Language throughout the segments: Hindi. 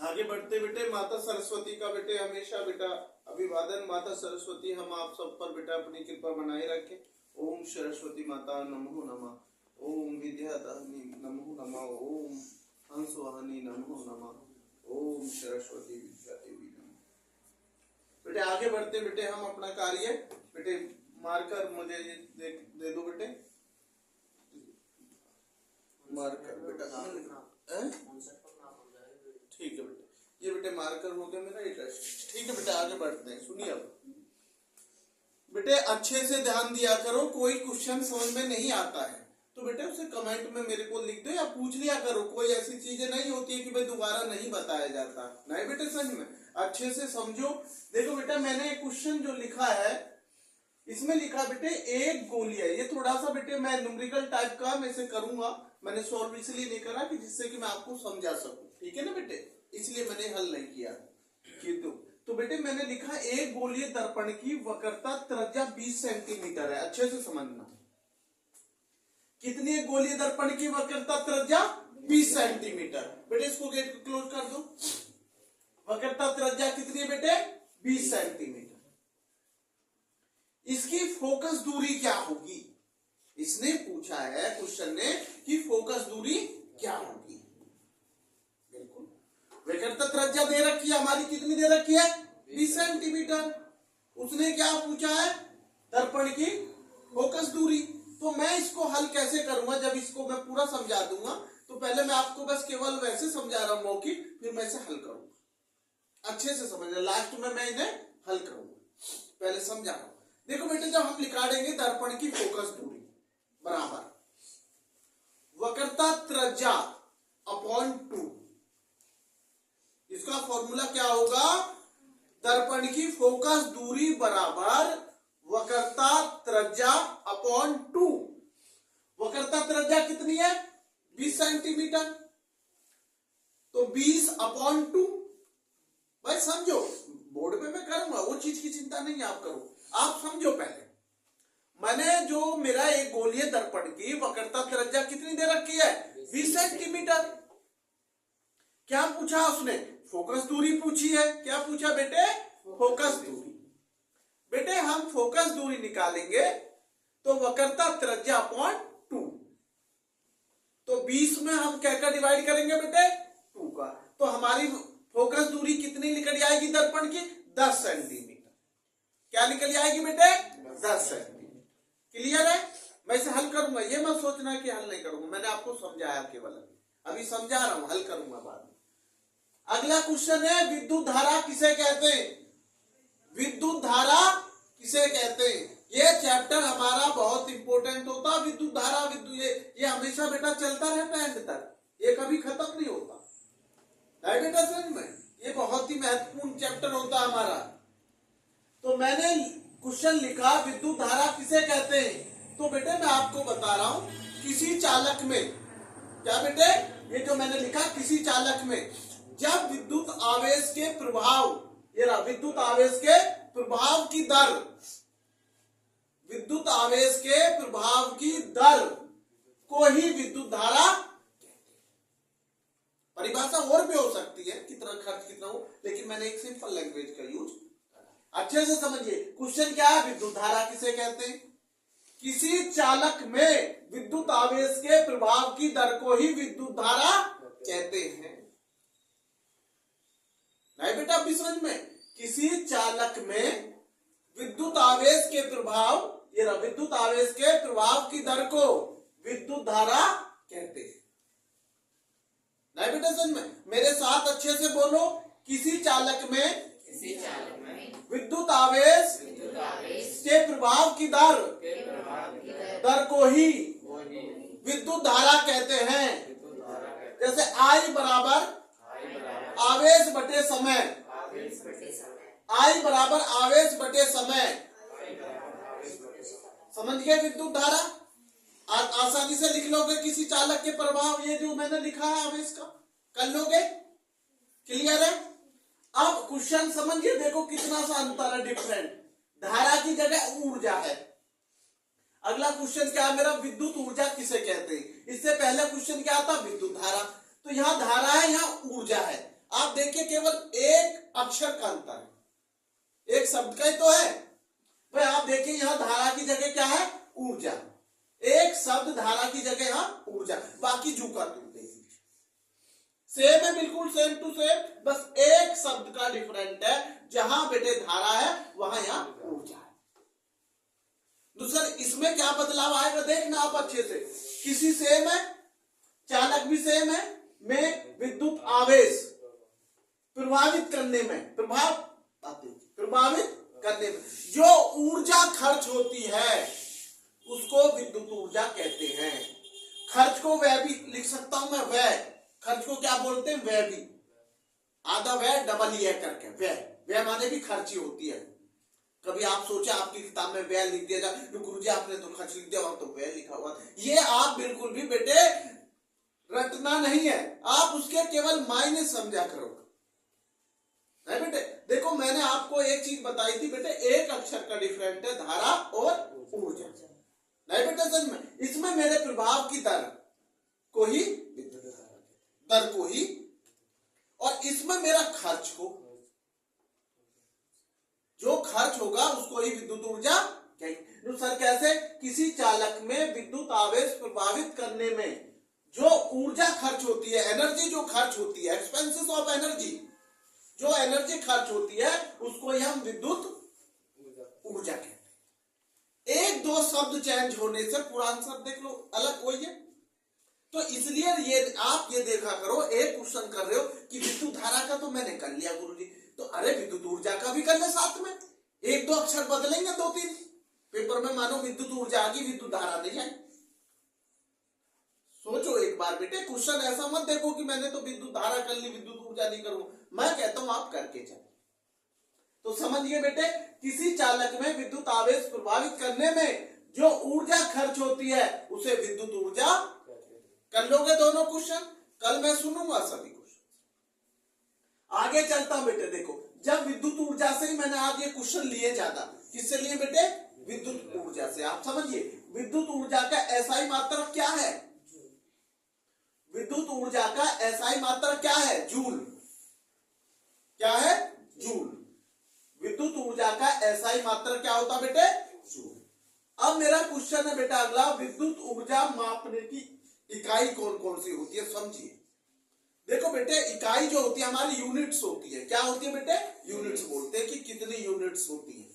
आगे बढ़ते बेटे माता सरस्वती का बेटे हमेशा बेटा अभिवादन। माता सरस्वती हम आप सब पर बेटा अपनी कृपा बनाए रखे। ओम सरस्वती माता नमो नमः। ओम विद्यादायिनी नमो नमः। ओम हंसवाहिनी नमो नमः। ओम सरस्वती विद्या देवी नमः। बेटे आगे बढ़ते बेटे हम अपना कार्य बेटे मार्कर मुझे दे दो बेटे। मार्कर बेटा ठीक है बेटे, ये बेटे मार्कर हो गया मेरा इंटरेस्ट। ठीक है बेटे आगे बढ़ते हैं। सुनिए अब बेटे अच्छे से ध्यान दिया करो। कोई क्वेश्चन समझ में नहीं आता है तो बेटे उसे कमेंट में मेरे को लिख दो या पूछ लिया करो। कोई ऐसी चीजें नहीं होती है कि भाई दोबारा नहीं बताया जाता। नहीं बेटे समझ में अच्छे से समझो। देखो बेटा मैंने क्वेश्चन जो लिखा है इसमें लिखा बेटे एक गोली है। ये थोड़ा सा बेटे मैं न्यूमेरिकल टाइप का मैं इसे करूंगा। मैंने सॉल्व इसलिए नहीं करा कि जिससे कि मैं आपको समझा सकूं। ठीक है ना बेटे, इसलिए मैंने हल नहीं किया। तो बेटे मैंने लिखा एक गोलीय दर्पण की वक्रता त्रिज्या 20 सेंटीमीटर है। अच्छे से समझना कितनी है गोलीय दर्पण की वक्रता त्रिज्या 20 सेंटीमीटर। बेटे इसको गेट को क्लोज कर दो। वक्रता त्रिज्या कितनी है बेटे 20 सेंटीमीटर। इसकी फोकस दूरी क्या होगी? इसने पूछा है क्वेश्चन ने कि फोकस दूरी क्या होगी। बिल्कुल वक्रता त्रिज्या दे रखी है हमारी, कितनी दे रखी है 20 सेंटीमीटर। उसने क्या पूछा है दर्पण की फोकस दूरी। तो मैं इसको हल कैसे करूंगा? जब इसको मैं पूरा समझा दूंगा तो पहले मैं आपको बस केवल वैसे समझा रहा हूं मौखिक, फिर मैं इसे हल करूंगा। अच्छे से समझना, लास्ट में मैं इन्हें हल करूंगा। पहले समझा रहा हूं। देखो बेटे जब हम निकालेंगे दर्पण की फोकस दूरी बराबर वक्रता त्रिज्या अपॉन 2। इसका फॉर्मूला क्या होगा? दर्पण की फोकस दूरी बराबर वक्रता त्रिज्या अपॉन 2। वक्रता त्रिज्या कितनी है 20 सेंटीमीटर। तो 20 अपॉन 2। भाई समझो, बोर्ड पे मैं करूंगा वो चीज की चिंता नहीं आप करो, आप समझो। पहले मैंने जो मेरा एक गोलीय दर्पण की वक्रता त्रिज्या कितनी दे रखी है 20 सेंटीमीटर। क्या पूछा उसने? फोकस दूरी पूछी है। क्या पूछा बेटे? फोकस दूरी। बेटे हम फोकस दूरी निकालेंगे तो वक्रता त्रिज्या अपॉन 2। तो 20 में हम क्या क्या डिवाइड करेंगे बेटे 2 का। तो हमारी फोकस दूरी कितनी निकल आएगी दर्पण की 10 सेंटीमीटर। क्या निकल आएगी बेटे 10 सेंटीमीटर। क्लियर है? मैं इसे हल करूंगा, ये मत सोचना कि हल नहीं करूंगा। मैंने आपको समझाया केवल, अभी समझा रहा हूं, हल करूंगा बाद में। अगला क्वेश्चन है विद्युत धारा किसे कहते हैं? विद्युत धारा किसे कहते हैं? ये चैप्टर हमारा बहुत इंपॉर्टेंट होता है। विद्युत धारा ये हमेशा बेटा चलता रहता है एंड तक, ये कभी खत्म नहीं होता। है बेटा समझ में? ये बहुत ही महत्वपूर्ण चैप्टर होता है हमारा। तो मैंने क्वेश्चन लिखा विद्युत धारा किसे कहते हैं। तो बेटे मैं आपको बता रहा हूं किसी चालक में, क्या बेटे ये जो मैंने लिखा किसी चालक में जब विद्युत आवेश के प्रभाव, ये रहा विद्युत आवेश के प्रभाव की दर, विद्युत आवेश के प्रभाव की दर को ही विद्युत धारा। परिभाषा और भी हो सकती है कितना खर्च कितना हो, लेकिन मैंने एक सिंपल लैंग्वेज का यूज। अच्छे से समझिए क्वेश्चन क्या है, विद्युत धारा किसे कहते हैं? किसी चालक में विद्युत आवेश के प्रभाव की दर को ही विद्युत धारा कहते हैं। नहीं बेटा अभी समझ में? किसी चालक में विद्युत आवेश के प्रभाव, ये रहा विद्युत आवेश के प्रभाव की दर को विद्युत धारा कहते हैं। नहीं बेटा समझ में? मेरे साथ अच्छे से बोलो। किसी चालक में विद्युत आवेश के प्रभाव की दर को ही विद्युत धारा कहते हैं। जैसे I बराबर आवेश बटे समय, I बराबर आवेश बटे समय। समझ गए विद्युत धारा? आसानी से लिख लोगे किसी चालक के प्रभाव, ये जो मैंने लिखा है आवेश का कर लोगे। क्लियर है? अब क्वेश्चन समझिए, देखो कितना सा अंतर है, डिफरेंट। धारा की जगह ऊर्जा है। अगला क्वेश्चन क्या है मेरा? विद्युत ऊर्जा किसे कहते हैं? इससे पहले क्वेश्चन क्या था? विद्युत धारा। तो यहाँ धारा है, यहाँ ऊर्जा है। आप देखिए केवल एक अक्षर का अंतर है, एक शब्द का ही तो है भाई। आप देखिए यहां धारा की जगह क्या है, ऊर्जा। एक शब्द धारा की जगह यहां ऊर्जा, बाकी जू का तू देखिए सेम है, बिल्कुल सेम टू सेम, बस एक शब्द का डिफरेंट है। जहां बेटे धारा है वहां यहां ऊर्जा है। दूसरा इसमें क्या बदलाव आएगा देखना आप अच्छे से। किसी सेम है, चालक भी सेम है, में विद्युत आवेश प्रभावित करने में, प्रभावित करने में जो ऊर्जा खर्च होती है उसको विद्युत ऊर्जा कहते हैं। खर्च को व्यय भी लिख सकता हूं मैं, व्यय। खर्च को क्या बोलते हैं, व्यय भी। आधा व्यय डबल ये करके व्यय, व्यय माने भी खर्च ही होती है। कभी आप सोचे आपकी किताब में व्यय लिख दिया जाए, तो गुरुजी आपने तो खर्च लिख दिया, वहां तो व्यय लिखा हुआ। ये आप बिल्कुल भी बेटे रटना नहीं है, आप उसके केवल मायने समझा करो। नहीं बेटे, देखो मैंने आपको एक चीज बताई थी बेटे, एक अक्षर का डिफरेंट है धारा और ऊर्जा। नहीं बेटे सच में, इसमें मेरे प्रभाव की दर को ही, दर को ही, और इसमें मेरा खर्च को, जो खर्च होगा उसको ही विद्युत ऊर्जा कहेंगे। सर कैसे, किसी चालक में विद्युत आवेश प्रभावित करने में जो ऊर्जा खर्च होती है, एनर्जी जो खर्च होती है, एक्सपेंसेस ऑफ एनर्जी, जो एनर्जी खर्च होती है उसको ही हम विद्युत ऊर्जा कहते हैं। एक दो शब्द चेंज होने से पूरा आंसर देख लो अलग हो है। तो इसलिए ये आप ये देखा करो, एक क्वेश्चन कर रहे हो कि विद्युत धारा का तो मैंने कर लिया गुरुजी, तो अरे विद्युत ऊर्जा का भी कर ले साथ में, एक दो अक्षर बदलेंगे, दो तीन पेपर में मानो विद्युत ऊर्जा आ गई, विद्युत धारा नहीं आई। सोचो एक बार बेटे, क्वेश्चन ऐसा मत देखो कि मैंने तो विद्युत धारा कर ली, विद्युत ऊर्जा नहीं करूं। मैं कहता हूं आप करके चलो। तो समझिए बेटे, किसी चालक में विद्युत आवेश प्रभावित करने में जो ऊर्जा खर्च होती है उसे विद्युत ऊर्जा। कर लोगे दोनों क्वेश्चन, कल मैं सुनूंगा सभी क्वेश्चन। आगे चलता हूं बेटे, देखो जब विद्युत ऊर्जा से ही मैंने आज ये क्वेश्चन लिए ज्यादा, किससे लिए बेटे, विद्युत ऊर्जा से। आप समझिए विद्युत ऊर्जा का एसआई मात्रक क्या है, विद्युत ऊर्जा का एसआई मात्रक क्या है, जूल। क्या है, जूल। विद्युत ऊर्जा का एसआई मात्रक क्या होता बेटे, जूल। अब मेरा क्वेश्चन है बेटा अगला, विद्युत ऊर्जा मापने की इकाई कौन कौन सी होती है समझिए। देखो बेटे इकाई जो होती है हमारी यूनिट्स होती है। क्या होती है बेटे, यूनिट्स बोलते हैं कि कितनी यूनिट्स होती है।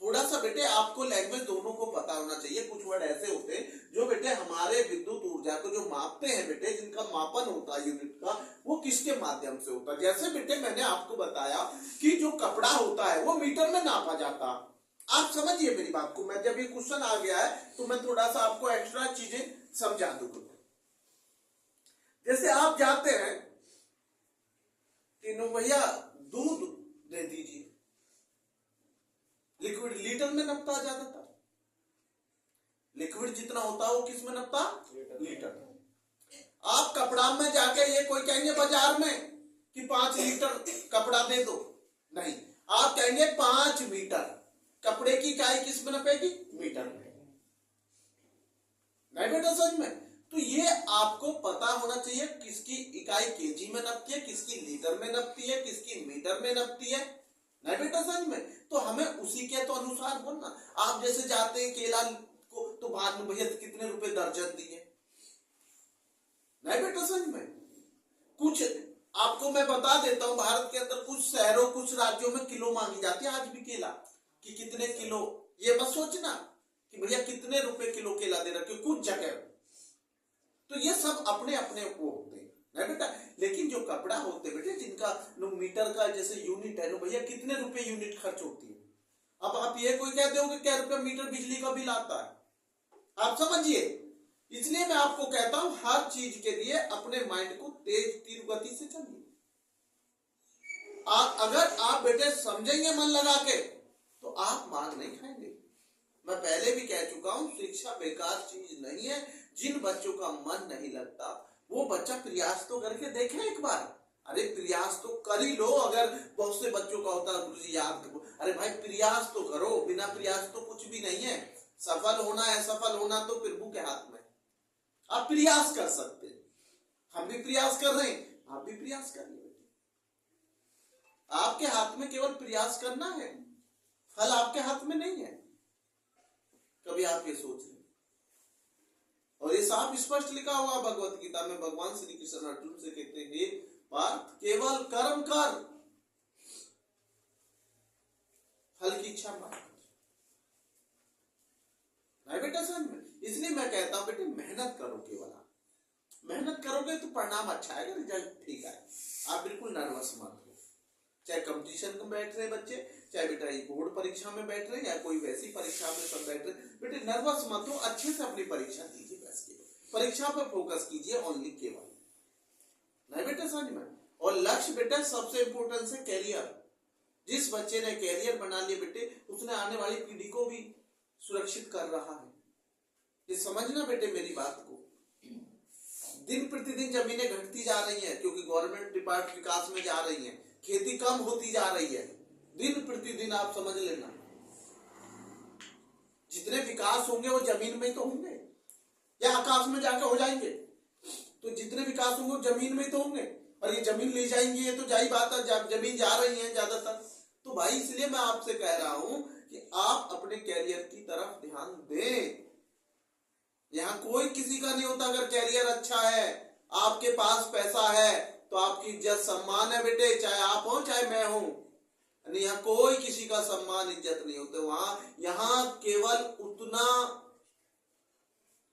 थोड़ा सा बेटे आपको लैंग्वेज दोनों को पता होना चाहिए। कुछ वर्ड ऐसे होते हैं जो बेटे हमारे विद्युत ऊर्जा को जो मापते हैं बेटे, जिनका मापन होता है यूनिट का, वो किसके माध्यम से होता है। जैसे बेटे मैंने आपको बताया कि जो कपड़ा होता है वो मीटर में नापा जाता। आप समझिए मेरी बात को, मैं जब ये क्वेश्चन आ गया है तो मैं थोड़ा सा आपको एक्स्ट्रा चीजें समझा दूंगा। जैसे आप जाते हैं कि नो भैया दूध दे दीजिए, लिक्विड लीटर में नपता जाता था। लिक्विड जितना होता है वो किस में नपता, लीटर। आप कपड़ा में जाके ये कोई कहेंगे बाजार में कि 5 लीटर कपड़ा दे दो, नहीं, आप कहेंगे 5 मीटर। कपड़े की इकाई किस में नपेगी, मीटर में। नहीं बेटा सच में, तो ये आपको पता होना चाहिए किसकी इकाई केजी में नपती है, किसकी लीटर में नपती है, किसकी मीटर में नपती है। नहीं बेटा सच में, तो हमें उसी के तो अनुसार बोलना। आप जैसे जाते हैं केला को तो बाद में भैया कितने रुपए दर्जन दिए। नहीं बेटा सच में, कुछ आपको मैं बता देता हूं, भारत के अंदर कुछ शहरों कुछ राज्यों में किलो मांगी जाती है आज भी केला, कि कितने किलो। ये मत सोचना कि भैया कितने रुपए किलो केला दे रखे कुछ जगह। तो ये सब अपने अपने वो होते हैं नहीं बेटा। लेकिन जो कपड़ा होते बेटे जिनका मीटर का जैसे यूनिट है, भैया कितने रुपए यूनिट खर्च होती है। अब आप ये कोई कहते हो कि क्या रुपया मीटर बिजली का बिल आता है, आप समझिए। इसलिए मैं आपको कहता हूं हर चीज के लिए अपने माइंड को तेज तीव्र गति से चलिए। अगर आप बेटे समझेंगे मन लगा के तो आप मार नहीं खाएंगे। मैं पहले भी कह चुका हूं, शिक्षा बेकार चीज नहीं है। जिन बच्चों का मन नहीं लगता वो बच्चा प्रयास तो करके देखे एक बार। अरे प्रयास तो कर ही लो। अगर बहुत से बच्चों का होता है गुरुजी याद करो, अरे भाई प्रयास तो करो, बिना प्रयास तो कुछ भी नहीं है। सफल होना है, सफल होना तो प्रभु के हाथ में। आप प्रयास कर सकते हैं, हम भी प्रयास कर रहे हैं, आप भी प्रयास करिए। आपके हाथ में केवल प्रयास करना है, फल आपके हाथ में नहीं है। कभी आप ये सोच रहे, और ये साफ स्पष्ट लिखा हुआ भगवत गीता में, भगवान श्री कृष्ण अर्जुन से कहते हैं, पार्थ केवल कर्म कर, फल की इच्छा मत कर। नहीं बेटा समझ में, इसलिए मैं कहता हूं बेटे मेहनत करो, केवल आप मेहनत करोगे तो परिणाम अच्छा आएगा, रिजल्ट ठीक आए। आप बिल्कुल नर्वस मत हो, चाहे कंपटीशन में बैठ रहे बच्चे, चाहे बेटा ये बोर्ड परीक्षा में बैठ रहे या कोई वैसी परीक्षा में सब बैठ रहे, बेटे नर्वस मत हो, अच्छे से अपनी परीक्षा दीजिए, बस परीक्षा पर फोकस कीजिए ओनली, केवल। नहीं बेटा समझ में, और लक्ष्य बेटा सबसे इंपॉर्टेंट है कैरियर। जिस बच्चे ने कैरियर बना लिया बेटे, उसने आने वाली पीढ़ी को भी सुरक्षित कर रहा है। ये समझना बेटे मेरी बात को। दिन प्रतिदिन जमीनें घटती जा रही हैं, क्योंकि गवर्नमेंट डिपार्टमेंट विकास में जा रही है, खेती कम होती जा रही है दिन प्रतिदिन, आप समझ लेना। जितने विकास होंगे वो जमीन में तो होंगे या आकाश में जाकर हो जाएंगे, तो जितने विकास होंगे वो जमीन में तो होंगे, और ये जमीन ले जाएंगे, ये तो जाही बात है, जमीन जा रही है ज्यादातर। तो भाई इसलिए मैं आपसे कह रहा हूं कि आप अपने कैरियर की तरफ ध्यान दें। यहाँ कोई किसी का नहीं होता, अगर कैरियर अच्छा है, आपके पास पैसा है, तो आपकी इज्जत सम्मान है बेटे, चाहे आप हो चाहे मैं हूं। नहीं, यहाँ कोई किसी का सम्मान इज्जत नहीं होते, वहां यहाँ केवल उतना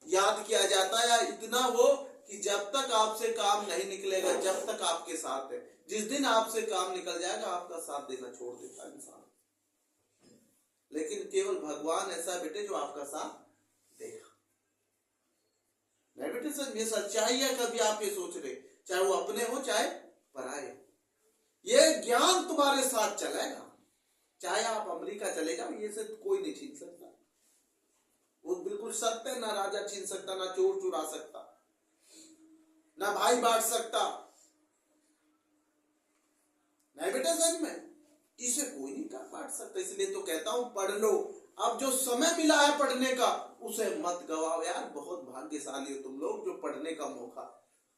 याद किया जाता है, या इतना वो कि जब तक आपसे काम नहीं निकलेगा, जब तक आपके साथ है। जिस दिन आपसे काम निकल जाएगा, आपका साथ देना छोड़ देता इंसान। लेकिन केवल भगवान ऐसा बेटे जो आपका साथ देगा। नहीं बेटे सर, ये सच्चाई है, कभी आप ये सोच रहे, चाहे वो अपने हो चाहे पराए, ये ज्ञान तुम्हारे साथ चलेगा, चाहे आप अमेरिका चले जाओ, ये से कोई नहीं छीन सकता। वो बिल्कुल सत्य है, ना राजा छीन सकता, ना चोर चुरा सकता, ना भाई बांट सकता। नहीं बेटा सच में, इसे कोई नहीं बांट सकता। इसलिए तो कहता हूं पढ़ लो, अब जो समय मिला है पढ़ने का उसे मत गवाओ यार। बहुत भाग्यशाली हो तुम लोग, जो पढ़ने का मौका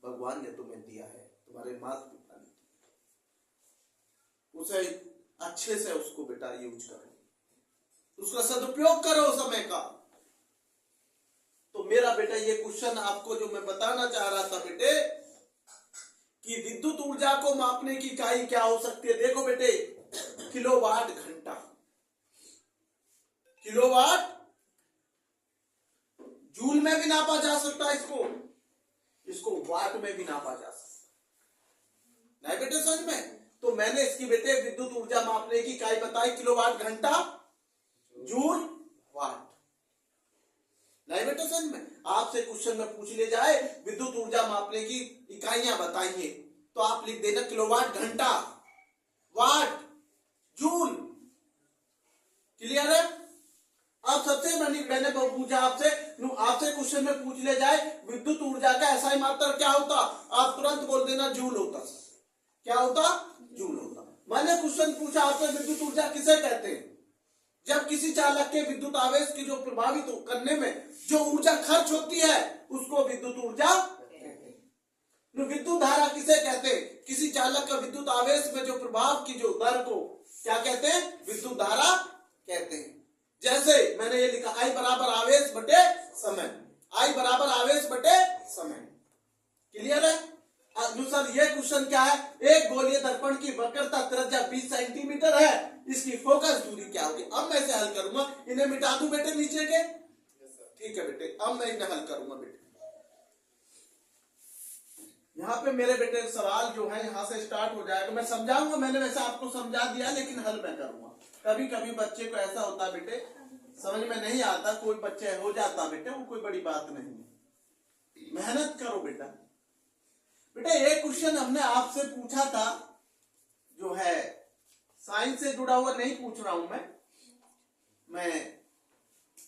भगवान ने तुम्हें दिया है, तुम्हारे माता पिता ने। उसे अच्छे से उसको बेटा यूज करो, उसका सदुपयोग करो समय का। तो मेरा बेटा ये क्वेश्चन आपको जो मैं बताना चाह रहा था बेटे, कि विद्युत ऊर्जा को मापने की इकाई क्या हो सकती है। देखो बेटे, किलोवाट घंटा, किलोवाट जूल में भी नापा जा सकता है, इसको वाट में भी नापा जा सकता है। नहीं बेटे समझ में, तो मैंने इसकी बेटे विद्युत ऊर्जा मापने की इकाई बताई, किलोवाट घंटा, जूल, वाट। नहीं बेटे समझ में, आपसे क्वेश्चन में पूछ ले जाए विद्युत ऊर्जा मापने की इकाइयां बताइए, तो आप लिख देना किलोवाट घंटा, वाट, जूल। क्लियर है। अब सबसे मैंने पूछा आपसे क्वेश्चन में पूछ ले जाए विद्युत ऊर्जा का एसआई मात्रक क्या होता, आप तुरंत बोल देना जूल होता। क्या होता? जूल होता। मैंने क्वेश्चन पूछा आपसे विद्युत ऊर्जा किसे कहते हैं, जब किसी चालक के विद्युत आवेश की जो प्रभावित करने में जो ऊर्जा खर्च होती है उसको विद्युत ऊर्जा कहते हैं। विद्युत धारा किसे कहते हैं, किसी चालक का विद्युत आवेश में जो प्रभाव की जो दर को क्या कहते हैं, विद्युत धारा कहते हैं। जैसे मैंने ये लिखा, आई बराबर आवेश बटे समय, आई बराबर आवेश बटे समय। क्लियर है। अनुसार ये क्वेश्चन क्या है, एक गोलीय दर्पण की वक्रता त्रिज्या 20 सेंटीमीटर है, इसकी फोकस दूरी क्या होगी। अब मैं इसे हल करूंगा, इन्हें मिटा दूं बेटे नीचे के, ठीक है बेटे। अब मैं इन्हें हल करूंगा बेटे। यहाँ पे मेरे बेटे सवाल जो है यहाँ से स्टार्ट हो जाएगा, मैं समझाऊंगा, मैंने वैसे आपको समझा दिया, लेकिन हल मैं करूंगा। कभी कभी बच्चे को ऐसा होता बेटे समझ में नहीं आता, कोई बच्चे हो जाता बेटे, वो कोई बड़ी बात नहीं। मेहनत करो बेटा। बेटा एक क्वेश्चन हमने आपसे पूछा था, जो है साइंस से जुड़ा हुआ नहीं पूछ रहा हूं मैं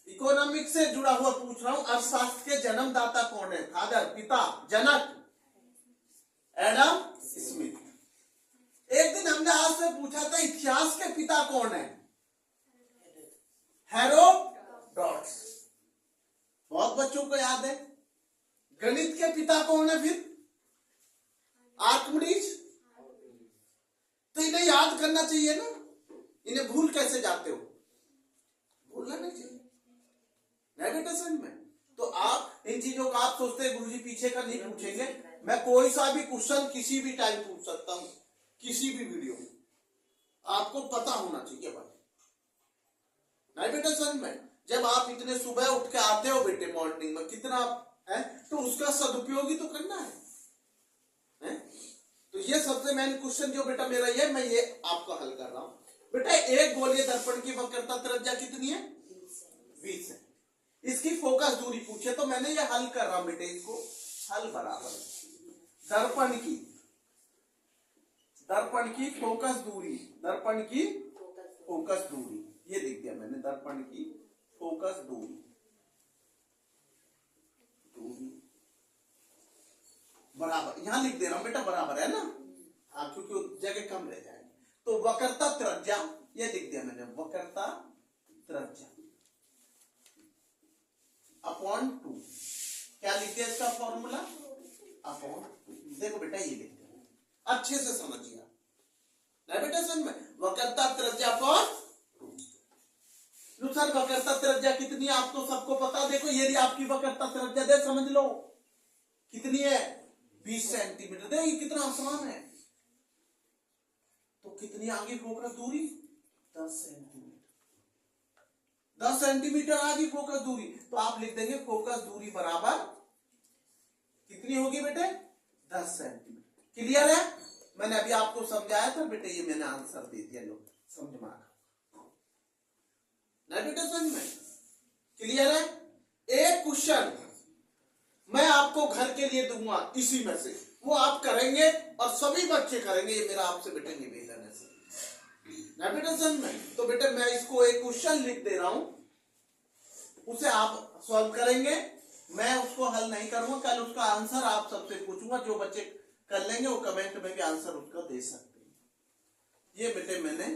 इकोनॉमिक्स से जुड़ा हुआ पूछ रहा हूं। अर्थशास्त्र के जन्मदाता कौन है, फादर, पिता, जनक, एडम स्मिथ। एक दिन हमने आपसे पूछा था इतिहास के पिता कौन है, हेरोडोटस। बहुत बच्चों को याद है। गणित के पिता कौन है फिर, आर्किमिडीज। तो इन्हें याद हल करना चाहिए ना, इन्हें भूल कैसे जाते हो? भूलना नहीं चाहिए, नहीं बेटा समझ में। तो आप इन चीजों का आप सोचते हैं गुरुजी पीछे का नहीं पूछेंगे, मैं कोई सा भी क्वेश्चन किसी भी टाइम पूछ सकता हूं, किसी भी वीडियो में, आपको पता होना चाहिए भाई, नहीं बेटा समझ में। जब आप इतने सुबह उठ के आते हो बेटे मॉर्निंग में, कितना है तो उसका सदुपयोग ही तो करना है? तो ये सबसे मेन क्वेश्चन जो बेटा मेरा ये, मैं ये आपको हल कर रहा हूं बेटा। एक गोलीय दर्पण की वक्रता त्रिज्या कितनी है? 20 है। इसकी फोकस दूरी पूछे तो मैंने ये हल कर रहा हूं बेटे, इसको हल बराबर दर्पण की फोकस दूरी, दर्पण की फोकस दूरी, ये लिख दिया मैंने, दर्पण की फोकस दूरी बराबर, यहां लिख दे रहा हूं बेटा, बराबर है ना, हाँ, क्योंकि जगह कम रह जाएगी। तो वक्रता त्रिज्या ये लिख दिया मैंने, वक्रता त्रिज्या अपॉन 2, क्या लिख दिया इसका फॉर्मूला? अपॉन 2। देखो बेटा ये लिख दिया, अच्छे से समझिए नहीं बेटा समझ में, वक्रता त्रिज्या अपॉन 2। सर वक्रता त्रिज्या कितनी है आप तो सबको पता, देखो ये आपकी वक्रता त्रिज्या दे, समझ लो कितनी है, 20 सेंटीमीटर। देखो ये कितना आसान है। तो कितनी आगे फोकस दूरी? 10 सेंटीमीटर, 10 सेंटीमीटर आगे फोकस दूरी। तो आप लिख देंगे फोकस दूरी बराबर कितनी होगी बेटे? 10 सेंटीमीटर। क्लियर है? मैंने अभी आपको समझाया था बेटे, ये मैंने आंसर दे दिया, लो समझ में आ नहीं बेटे समझ में? क्लियर है? एक क्वेश्चन मैं आपको घर के लिए दूंगा इसी में से, वो आप करेंगे और सभी बच्चे करेंगे, ये मेरा आपसे बेटे निवेदन है ना बेटा समझ में। तो बेटे मैं इसको एक क्वेश्चन लिख दे रहा हूं, उसे आप सॉल्व करेंगे, मैं उसको हल नहीं करूंगा, कल उसका आंसर आप सबसे पूछूंगा, जो बच्चे कर लेंगे वो कमेंट में भी आंसर उसका दे सकते हैं। ये बेटे मैंने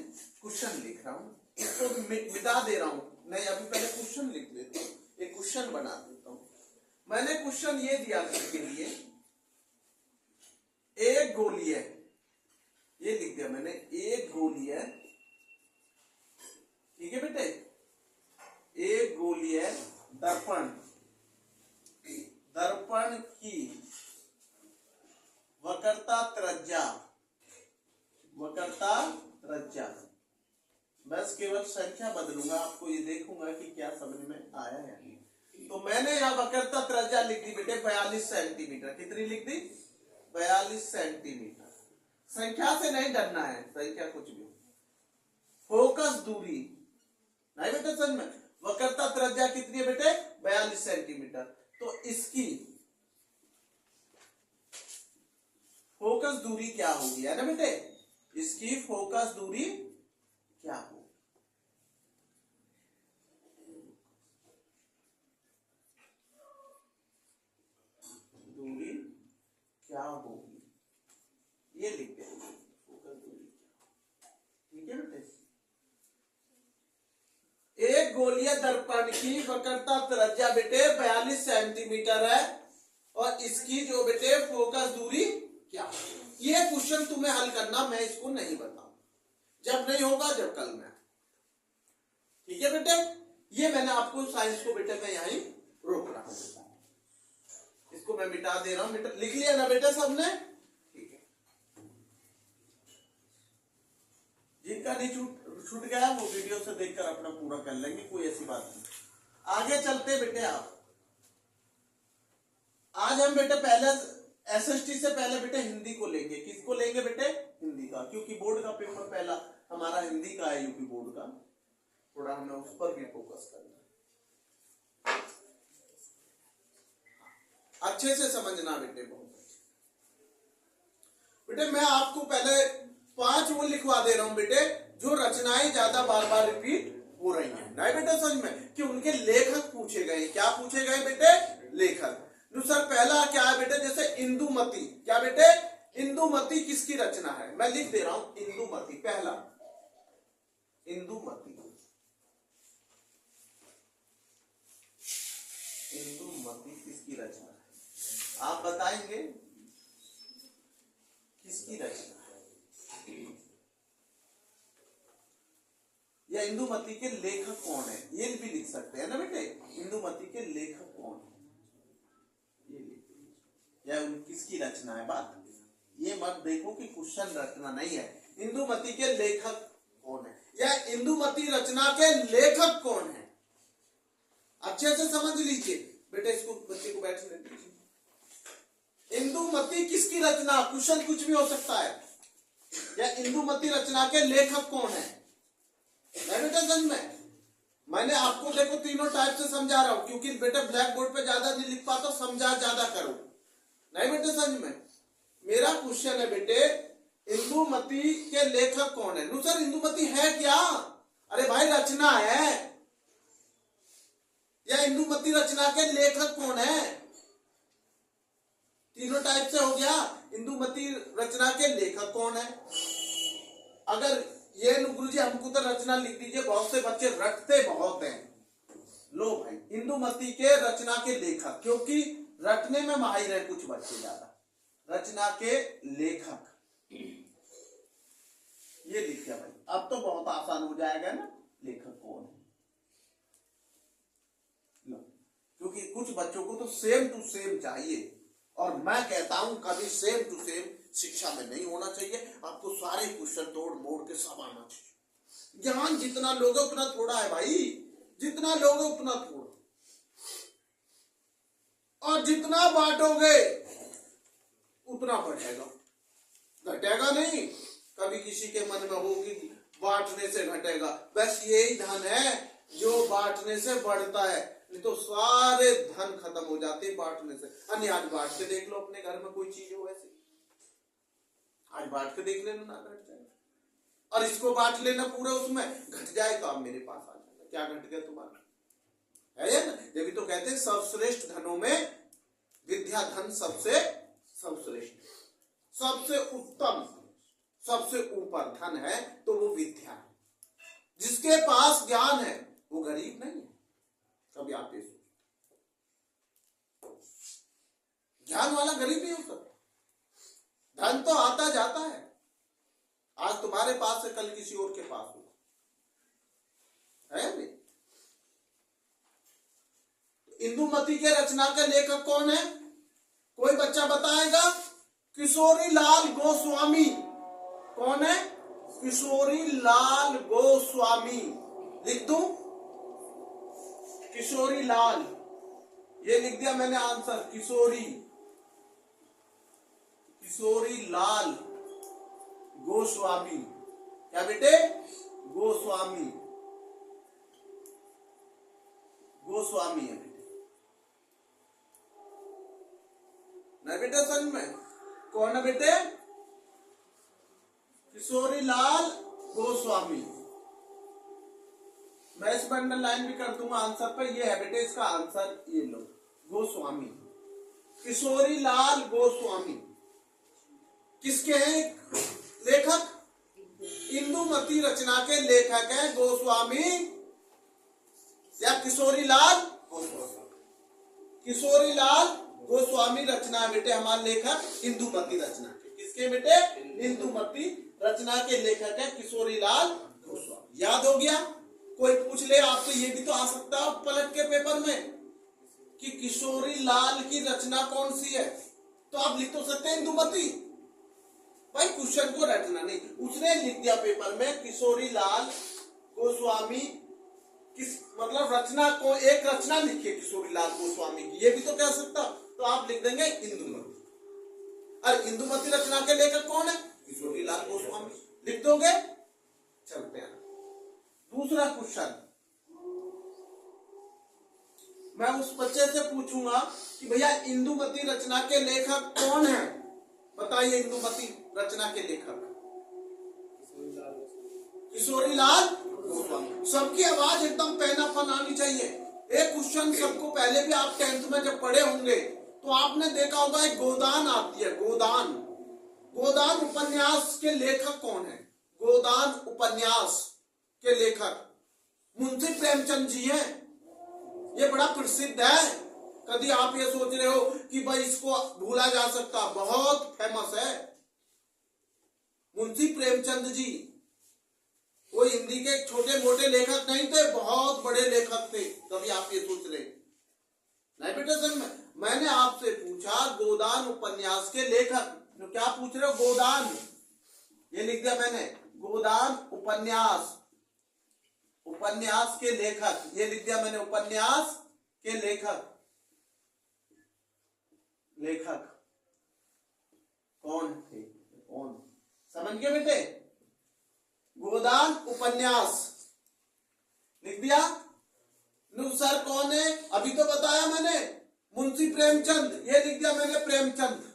क्वेश्चन लिख रहा हूं, इसको मिटा दे रहा हूं, नहीं अभी पहले क्वेश्चन लिख लेता हूं, एक क्वेश्चन बना देता हूं। मैंने क्वेश्चन ये दिया के लिए, एक गोलीय, ये लिख दिया मैंने, एक गोलीय, ठीक है बेटे, एक गोलीय दर्पण की वक्रता त्रिज्या, बस केवल संख्या बदलूंगा, आपको ये देखूंगा कि क्या समझ में आया है। तो मैंने यहां वक्रता त्रिज्या लिख दी बेटे 42 सेंटीमीटर। कितनी लिख दी? 42 सेंटीमीटर। संख्या से नहीं डरना है, संख्या कुछ भी। फोकस दूरी नहीं बेटे समझ में, वक्रता त्रिज्या कितनी है बेटे? 42 सेंटीमीटर। तो इसकी फोकस दूरी क्या होगी, है ना बेटे? इसकी फोकस दूरी क्या होगी? दूरी क्या होगी, ये लिखते हैं, फोकस दूरी, ठीक है बेटे। एक गोलीय दर्पण की वक्रता त्रिज्या बेटे 42 सेंटीमीटर है, और इसकी जो बेटे फोकस दूरी क्या है? ये क्वेश्चन तुम्हें हल करना, मैं इसको नहीं बताऊं, जब नहीं होगा जब कल में, ठीक है बेटे। ये मैंने आपको साइंस को बेटे मैं यहीं रोक रहा हूं, इसको मैं मिटा दे रहा हूं बेटा, लिख लिया ना बेटा सबने? ठीक है, जिनका नहीं छूट गया वो वीडियो से देखकर अपना पूरा कर लेंगे, कोई ऐसी बात नहीं। आगे चलते बेटे, आप आज हम बेटे पहले एसएसटी से पहले बेटे हिंदी को लेंगे। किसको लेंगे बेटे? हिंदी का, क्योंकि बोर्ड का पेपर पहला हमारा हिंदी का है, यूपी बोर्ड का, थोड़ा हमें उस पर भी फोकस करना है, अच्छे से समझना बेटे, बहुत बेटे। मैं आपको पहले 5 वो लिखवा दे रहा हूं बेटे, जो रचनाएं ज्यादा बार बार रिपीट हो रही हैं, नहीं बेटा समझ में, कि उनके लेखक पूछे गए। क्या पूछे गए बेटे? लेखक। सर पहला क्या है बेटे? जैसे इंदुमती, क्या बेटे? इंदुमती किसकी रचना है? मैं लिख दे रहा हूं इंदुमती, पहला इंदुमती, इंदुमती किसकी रचना है? आप बताएंगे किसकी रचना है? या इंदुमती के लेखक कौन है, ये भी लिख सकते हैं ना बेटे। इंदुमती के लेखक कौन है, ये या किसकी रचना है बात, ये मत देखो कि क्वेश्चन रचना नहीं है। इंदुमती के लेखक कौन है या इंदुमती रचना के लेखक कौन है, अच्छे से समझ लीजिए बेटे। इसको बच्चे को बैठने दीजिए। इंदुमती किसकी रचना, क्वेश्चन कुछ भी हो सकता है। या इंदुमती रचना के लेखक कौन है, बेटा समझ में। मैंने आपको देखो तीनों टाइप से समझा रहा हूं, क्योंकि बेटा ब्लैक बोर्ड पे ज्यादा नहीं लिख पाता, समझा ज्यादा करो, नहीं बेटे समझ में। मेरा क्वेश्चन है बेटे, इंदुमती के लेखक कौन है। नो सर इंदुमती है क्या, अरे भाई रचना है। या इंदुमती रचना के लेखक कौन है, तीनों टाइप से हो गया। इंदुमती रचना के लेखक कौन है, अगर ये गुरुजी हमको तो रचना लिख दीजिए, बहुत से बच्चे रटते बहुत हैं। लो भाई इंदुमती के रचना के लेखक, क्योंकि रटने में माहिर है कुछ बच्चे ज्यादा, रचना के लेखक ये लिख दिया भाई। अब तो बहुत आसान हो जाएगा ना, लेखक कौन है। लो, क्योंकि कुछ बच्चों को तो सेम टू सेम चाहिए, और मैं कहता हूं कभी सेम टू सेम शिक्षा में नहीं होना चाहिए। आपको सारे क्वेश्चन तोड़ मोड़ के सब आना चाहिए। ज्ञान जितना लोगे उतना थोड़ा है भाई, जितना लोगे उतना थोड़ा, और जितना बांटोगे उतना बढ़ेगा, घटेगा नहीं। कभी किसी के मन में होगी बांटने से घटेगा, बस यही धन है जो बांटने से बढ़ता है, नहीं तो सारे धन खत्म हो जाते हैं बांटने से। अन्य आज बांट के देख लो अपने घर में कोई चीज हो ऐसी, आज बांट के देख लेना ना घट जाए, और इसको बांट लेना पूरे उसमें घट जाए तो आप मेरे पास आ जाना, क्या घट गया तुम्हारा, है ना। जब भी तो कहते हैं सर्वश्रेष्ठ धनों में विद्या धन सबसे सर्वश्रेष्ठ, सबसे उत्तम, सबसे ऊपर धन है तो वो विद्या है। जिसके पास ज्ञान है वो गरीब नहीं है, कभी आप ये सोचो, ज्ञान वाला गरीब नहीं हो सकता। धन तो आता जाता है, आज तुम्हारे पास है कल किसी और के पास होगा, है नहीं। इंदुमती के रचना के लेखक कौन है, कोई बच्चा बताएगा। किशोरी लाल गोस्वामी, कौन है, किशोरी लाल गोस्वामी, लिख दूं किशोरी लाल, ये लिख दिया मैंने आंसर, किशोरी लाल गोस्वामी, क्या बेटे, गोस्वामी, गोस्वामी है बेटे, नहीं बेटे संग में कौन है बेटे, किशोरी लाल गोस्वामी। मैं इस पर अंडरलाइन भी कर दूंगा आंसर पर, ये है बेटे इसका आंसर, ये लो गोस्वामी, किशोरी लाल गोस्वामी। किसके हैं लेखक, इंदुमती रचना के लेखक हैं गोस्वामी या किशोरी लाल गोस्वामी। किशोरी लाल गोस्वामी रचना है बेटे हमारे लेखक, इंदुमती रचना के, किसके बेटे, इंदुमती रचना के लेखक है किशोरी लाल गोस्वामी। याद हो गया। कोई पूछ ले आपसे, ये भी तो आ सकता है पलट के पेपर में कि किशोरी लाल की रचना कौन सी है, तो आप लिख तो सकते हैं इंदुमती। भाई क्वेश्चन को रटना नहीं, उसने लिख दिया पेपर में किशोरी लाल गोस्वामी, किस मतलब रचना को, एक रचना लिखिए किशोरी लाल गोस्वामी की, ये भी तो कह सकता, तो आप लिख देंगे इंदुमती। अरे इंदुमती रचना के लेखक कौन है, किशोरी लाल गोस्वामी, लिख दोगे। चलते हैं दूसरा क्वेश्चन। मैं उस बच्चे से पूछूंगा कि भैया इंदुमती रचना के लेखक कौन है, बताइए इंदुमती रचना के लेखक, किशोरी लाल गोस्वामी। सबकी आवाज एकदम पैनापन आनी चाहिए। एक क्वेश्चन सबको, पहले भी आप 10th में जब पढ़े होंगे तो आपने देखा होगा एक गोदान आती है, गोदान। गोदान उपन्यास के लेखक कौन है, गोदान उपन्यास के लेखक मुंशी प्रेमचंद जी हैं। ये बड़ा प्रसिद्ध है, कभी आप ये सोच रहे हो कि भाई इसको भूला जा सकता, बहुत फेमस है मुंशी प्रेमचंद जी। वो हिंदी हिंदी के छोटे मोटे लेखक नहीं थे, बहुत बड़े लेखक थे। कभी आप ये सोच रहे नहीं बेटा? सर मैंने आपसे पूछा गोदान उपन्यास के लेखक, तो क्या पूछ रहे हो? गोदान, ये लिख दिया मैंने, गोदान उपन्यास, उपन्यास के लेखक, ये लिख दिया मैंने, उपन्यास के लेखक। लेखक कौन थे? कौन? समझ गए बेटे? गोदान उपन्यास लिख दिया। सर कौन है? अभी तो बताया मैंने, मुंशी प्रेमचंद, ये लिख दिया मैंने, प्रेमचंद।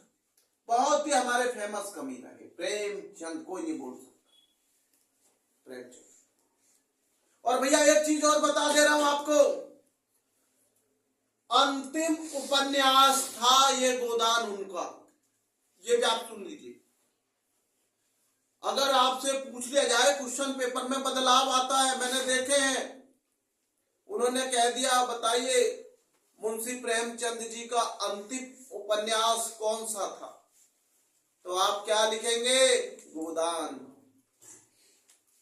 बहुत ही हमारे फेमस कवि रहे प्रेमचंद, कोई नहीं बोल सकता, प्रेमचंद। और भैया एक चीज और बता दे रहा हूं आपको, अंतिम उपन्यास था ये गोदान उनका, ये भी आप सुन लीजिए। अगर आपसे पूछ लिया जाए, क्वेश्चन पेपर में बदलाव आता है, मैंने देखे हैं, उन्होंने कह दिया बताइए मुंशी प्रेमचंद जी का अंतिम उपन्यास कौन सा था, तो आप क्या लिखेंगे? गोदान।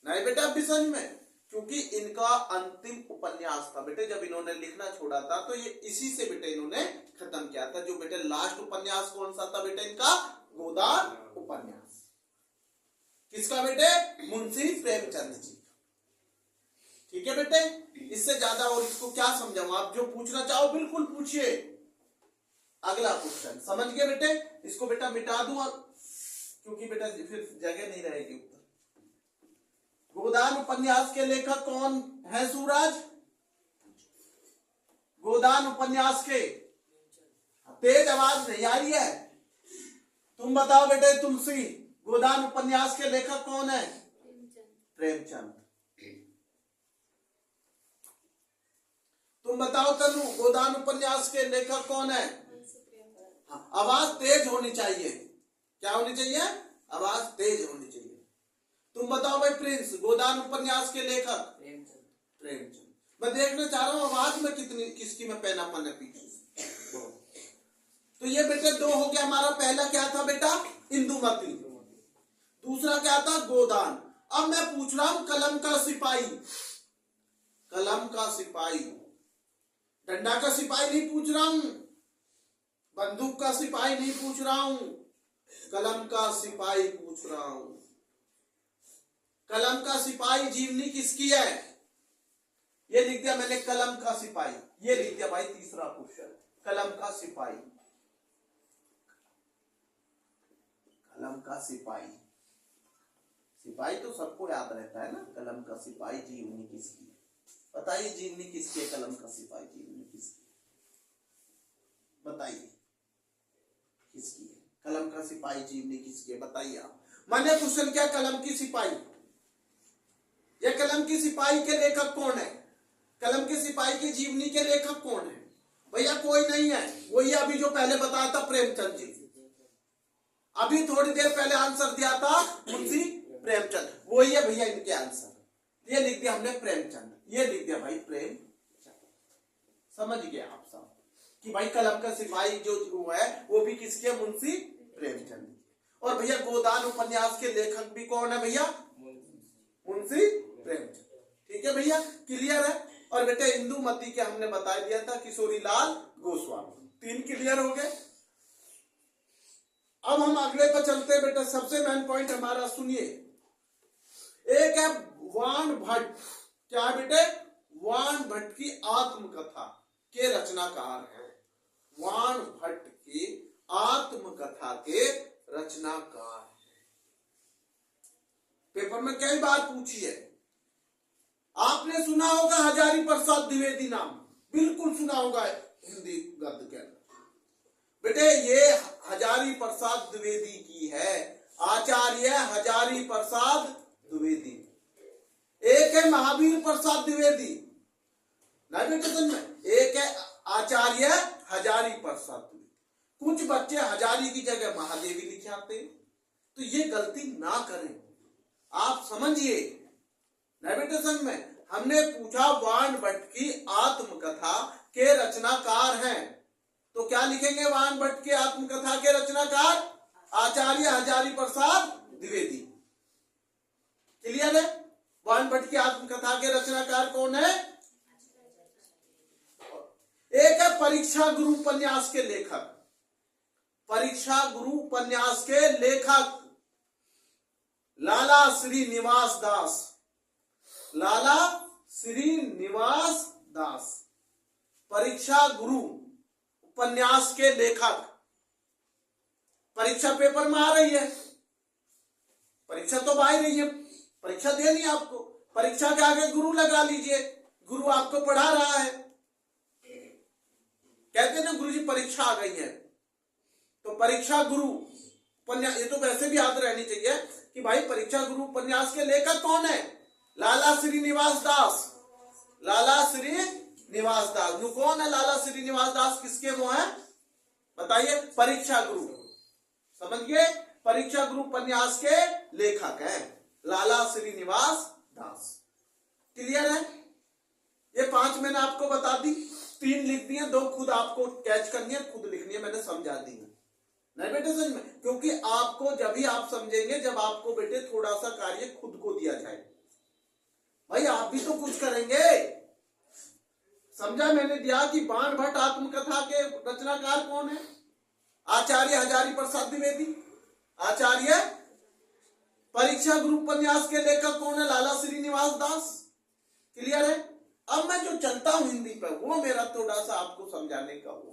नहीं बेटा अभी समझ में, क्योंकि इनका अंतिम उपन्यास था बेटे, जब इन्होंने लिखना छोड़ा था तो ये इसी से बेटे इन्होंने खत्म किया था। जो बेटे लास्ट उपन्यास कौन सा था बेटे इनका? गोदान उपन्यास। किसका बेटे? मुंशी प्रेमचंद जी। ठीक है बेटे, इससे ज्यादा और इसको क्या समझाऊं? आप जो पूछना चाहो बिल्कुल पूछिए। अगला क्वेश्चन समझ गए बेटे? इसको बेटा मिटा दूं क्योंकि बेटा फिर जगह नहीं रहेगी उत्तर। गोदान उपन्यास के लेखक कौन है सूरज? गोदान उपन्यास के, तेज आवाज नहीं आ रही है, तुम बताओ बेटे। तुलसी, गोदान उपन्यास के लेखक कौन है? प्रेमचंद। तुम बताओ तनु, गोदान उपन्यास के लेखक कौन है? हाँ, आवाज तेज होनी चाहिए। क्या होनी चाहिए? आवाज तेज होनी चाहिए। तुम बताओ भाई प्रिंस, गोदान उपन्यास के लेखक? प्रेमचंद। मैं देखना चाह रहा हूं आवाज में कितनी किसकी में पैनापन है पीछे। तो ये बेटे दो हो गया हमारा। पहला क्या था बेटा? इंदुमती। दूसरा क्या था? गोदान। अब मैं पूछ रहा हूं कलम का सिपाही। कलम का सिपाही, डंडा का सिपाही नहीं पूछ रहा हूं, बंदूक का सिपाही नहीं पूछ रहा हूं, कलम का सिपाही पूछ रहा हूं। कलम का सिपाही जीवनी किसकी है? ये लिख दिया मैंने, कलम का सिपाही। ये लिख दिया भाई तीसरा क्वेश्चन, कलम का सिपाही। कलम का सिपाही, सिपाही तो सबको याद रहता है ना। कलम का सिपाही जीवनी किसकी है? बताइए जीवनी किसकी है? कलम का सिपाही जीवनी किसकी है? बताइए किसकी है? कलम का सिपाही जीवनी किसकी है? बताइए आप। मैंने क्वेश्चन किया कलम की सिपाही, ये कलम की सिपाही के लेखक कौन है? कलम के सिपाही की जीवनी के लेखक कौन है? भैया कोई नहीं है, वही अभी जो पहले बताया था प्रेमचंद जी। अभी थोड़ी देर पहले आंसर दिया था मुंशी प्रेमचंद, वही है भैया इनके आंसर। ये लिख दिया हमने प्रेमचंद, ये लिख दिया भाई प्रेमचंद। समझ गए आप सब कि भाई कलम का सिपाही जो है वो भी किसके? मुंशी प्रेमचंद। और भैया गोदान उपन्यास के लेखक भी कौन है भैया? मुंशी प्रेमचंद। ठीक है भैया, क्लियर है? और बेटे इंदुमती के हमने बता दिया था किशोरी लाल गोस्वामी। तीन क्लियर हो गए। अब हम अगले पर चलते हैं बेटा। सबसे मेन पॉइंट हमारा सुनिए, एक है वाण भट्ट। क्या बेटे? वाण भट्ट की आत्मकथा के रचनाकार है। वाण भट्ट की आत्मकथा के रचनाकार है। पेपर में कई बार पूछी है। आपने सुना होगा हजारी प्रसाद द्विवेदी नाम, बिल्कुल सुना होगा हिंदी गद्य के अंदर। बेटे ये हजारी प्रसाद द्विवेदी की है, आचार्य हजारी प्रसाद द्विवेदी। एक है महावीर प्रसाद द्विवेदी, नहीं बेटे समझ में, एक है आचार्य हजारी प्रसाद द्विवेदी। कुछ बच्चे हजारी की जगह महादेवी लिखे आते हैं, तो ये गलती ना करें, आप समझिए। नहीं बेटे समझ में, हमने पूछा वाण भट्ट की आत्मकथा के रचनाकार हैं, तो क्या लिखेंगे? वाण भट्ट की आत्मकथा के रचनाकार आचार्य हजारी प्रसाद द्विवेदी। क्लियर है? वाण भट्ट की के रचनाकार कौन है? एक है परीक्षा गुरु उपन्यास के लेखक, परीक्षा गुरु उपन्यास के लेखक लाला श्रीनिवास दास, लाला श्रीनिवास दास, परीक्षा गुरु उपन्यास के लेखक। परीक्षा पेपर में आ रही है, परीक्षा तो आ ही रही है, परीक्षा देनी है आपको, परीक्षा के आगे गुरु लगा लीजिए, गुरु आपको पढ़ा रहा है। कहते हैं ना गुरु जी परीक्षा आ गई है, तो परीक्षा गुरु उपन्यास, ये तो वैसे भी याद रहनी चाहिए कि भाई परीक्षा गुरु उपन्यास के लेखक कौन है? लाला श्रीनिवास दास, लाला श्रीनिवास दास। नु कौन है लाला श्रीनिवास दास? किसके वो हैं बताइए? परीक्षा गुरु, समझ गए? परीक्षा गुरु उपन्यास के लेखक हैं लाला श्रीनिवास दास। क्लियर है? ये 5 मैंने आपको बता दी, 3 लिख दिए, 2 खुद आपको कैच करनी है, खुद लिखनी है, मैंने समझा दी है। नहीं बेटे समझ में, क्योंकि आपको जब भी आप समझेंगे जब आपको बेटे थोड़ा सा कार्य खुद को दिया जाए। भाई आप भी तो कुछ करेंगे। समझा मैंने दिया कि बाण भट्ट आत्मकथा के रचनाकार कौन है? आचार्य हजारी प्रसाद द्विवेदी। आचार्य परीक्षा गुरु उपन्यास के लेखक कौन है? लाला श्रीनिवास दास। क्लियर है? अब मैं जो चलता हूं हिंदी पर, वो मेरा थोड़ा सा आपको समझाने का हो।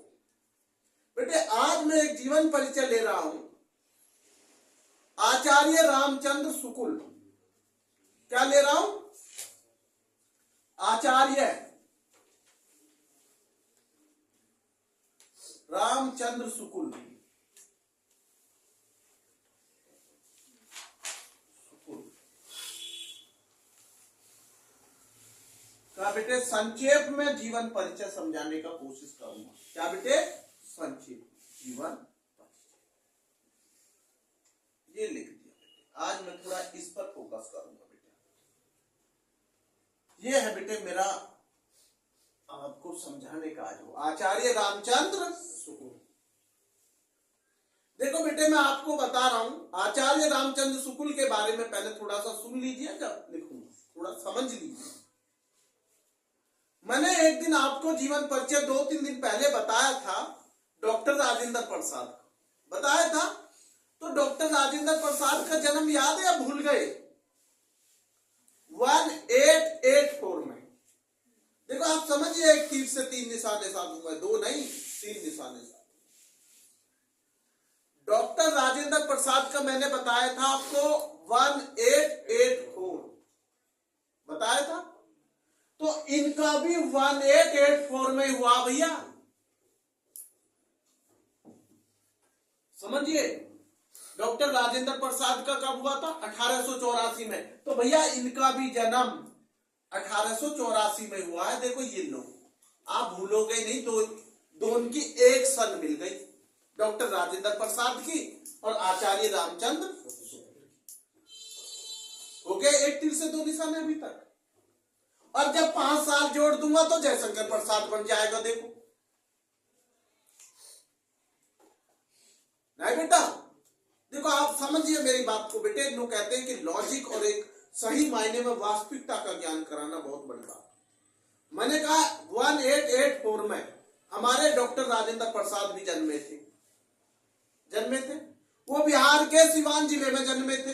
बेटे आज मैं एक जीवन परिचय ले रहा हूं, आचार्य रामचंद्र शुक्ल। क्या ले रहा हूं? आचार्य रामचंद्र शुक्ल का बेटे संक्षेप में जीवन परिचय समझाने का कोशिश करूंगा। क्या बेटे? संक्षेप जीवन परिचय, ये लिख दिया बेटे। आज मैं थोड़ा इस पर फोकस करूंगा बेटे। ये है बेटे मेरा आपको समझाने का आज हो, आचार्य रामचंद्र शुक्ल। देखो बेटे मैं आपको बता रहा हूं आचार्य रामचंद्र शुक्ल के बारे में, पहले थोड़ा सा सुन लीजिए, जब लिखूंगा थोड़ा समझ लीजिए। मैंने एक दिन आपको जीवन परिचय 2-3 दिन पहले बताया था, डॉक्टर राजेंद्र प्रसाद का बताया था। तो डॉक्टर राजेंद्र प्रसाद का जन्म याद है या भूल गए? 1884 में। देखो आप समझिए, एक तीर से 3 निशाने साधूंगा, 2 नहीं 3 निशाने साधूंगा। डॉक्टर राजेंद्र प्रसाद का मैंने बताया था आपको 1884 बताया था, तो इनका भी 1884 में हुआ भैया। समझिए, डॉक्टर राजेंद्र प्रसाद का कब हुआ था? 1884 में। तो भैया इनका भी जन्म 1884 में हुआ है। देखो ये लो, आप भूलोगे नहीं, दोनों की एक सन मिल गई, डॉक्टर राजेंद्र प्रसाद की और आचार्य रामचंद्र हो गए। एक तीर से 2 निशाने अभी तक। और जब 5 साल जोड़ दूंगा तो जयशंकर प्रसाद बन जाएगा। देखो नहीं बेटा, देखो आप समझिए मेरी बात को बेटे। लोग कहते हैं कि लॉजिक और एक सही मायने में वास्तविकता का ज्ञान कराना बहुत बड़ी बात। मैंने कहा 1884 में हमारे डॉक्टर राजेंद्र प्रसाद भी जन्मे थे। वो बिहार के सिवान जिले में जन्मे थे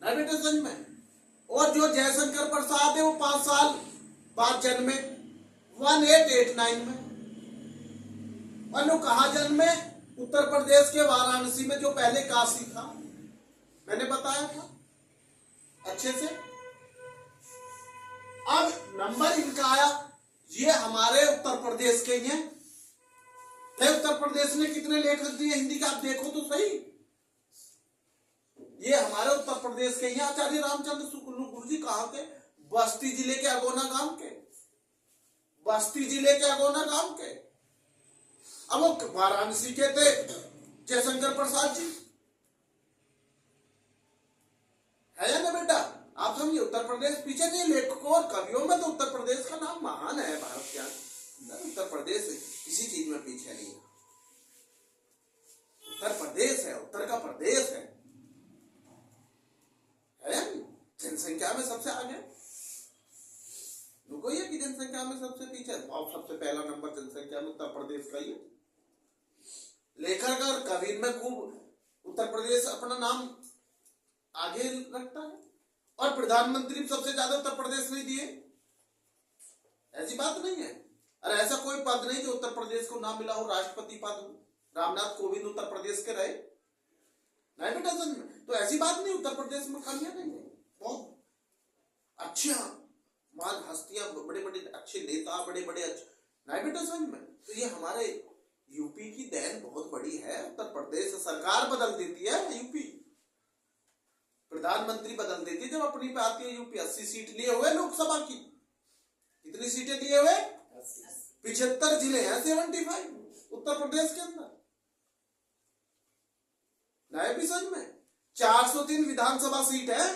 ना बेटे, समझ में। और जो जयशंकर प्रसाद है वो 5 साल बाद जन्मे 1889 में। और वो कहा जन्मे? उत्तर प्रदेश के वाराणसी में, जो पहले काशी था, मैंने बताया था अच्छे से। अब नंबर इनका आया, ये हमारे उत्तर प्रदेश के ही हैं। उत्तर प्रदेश ने कितने लेखक दिए हिंदी का, आप देखो तो सही। ये हमारे उत्तर प्रदेश के ही आचार्य रामचंद्र शुक्ल। गुरु जी कहाँ के? बस्ती जिले के अगोना गांव के, बस्ती जिले के अगोना गांव के। अब वो वाराणसी के थे जयशंकर प्रसाद जी, है या ना बेटा? आप समझिए, उत्तर प्रदेश पीछे नहीं। लेखकों और कवियों में तो उत्तर प्रदेश का नाम महान है भारत के अंदर। उत्तर प्रदेश किसी चीज में पीछे नहीं है। उत्तर प्रदेश है, उत्तर का प्रदेश है। जनसंख्या जनसंख्या में सबसे आगे, कोई है कि जनसंख्या में सबसे पीछे? और सबसे पहला नंबर जनसंख्या में उत्तर प्रदेश का ही है। लेखक और कवि में खूब उत्तर प्रदेश अपना नाम आगे रखता है, और प्रधानमंत्री सबसे ज्यादा उत्तर प्रदेश ने दिए। ऐसी बात नहीं है। अरे ऐसा कोई पद नहीं जो उत्तर प्रदेश को ना मिला हो, राष्ट्रपति पद रामनाथ कोविंद उत्तर प्रदेश के रहे, नहीं बेटा सर। तो ऐसी बात नहीं उत्तर प्रदेश में कमियां नहीं है, बहुत अच्छे महान हस्तियां, बड़े बड़े अच्छे नेता, बड़े बड़े अच्छे, नहीं बेटा सर में। तो ये हमारे यूपी की देन बहुत बड़ी है। उत्तर प्रदेश सरकार बदल देती है, यूपी प्रधानमंत्री बदल देती है जब अपनी पे आती है। यूपी 80 सीट लिए हुए लोकसभा की, कितनी सीटें लिए हुए? 75 जिले हैं, 75 उत्तर प्रदेश के अंदर, नए विषन में 403 विधानसभा सीट है,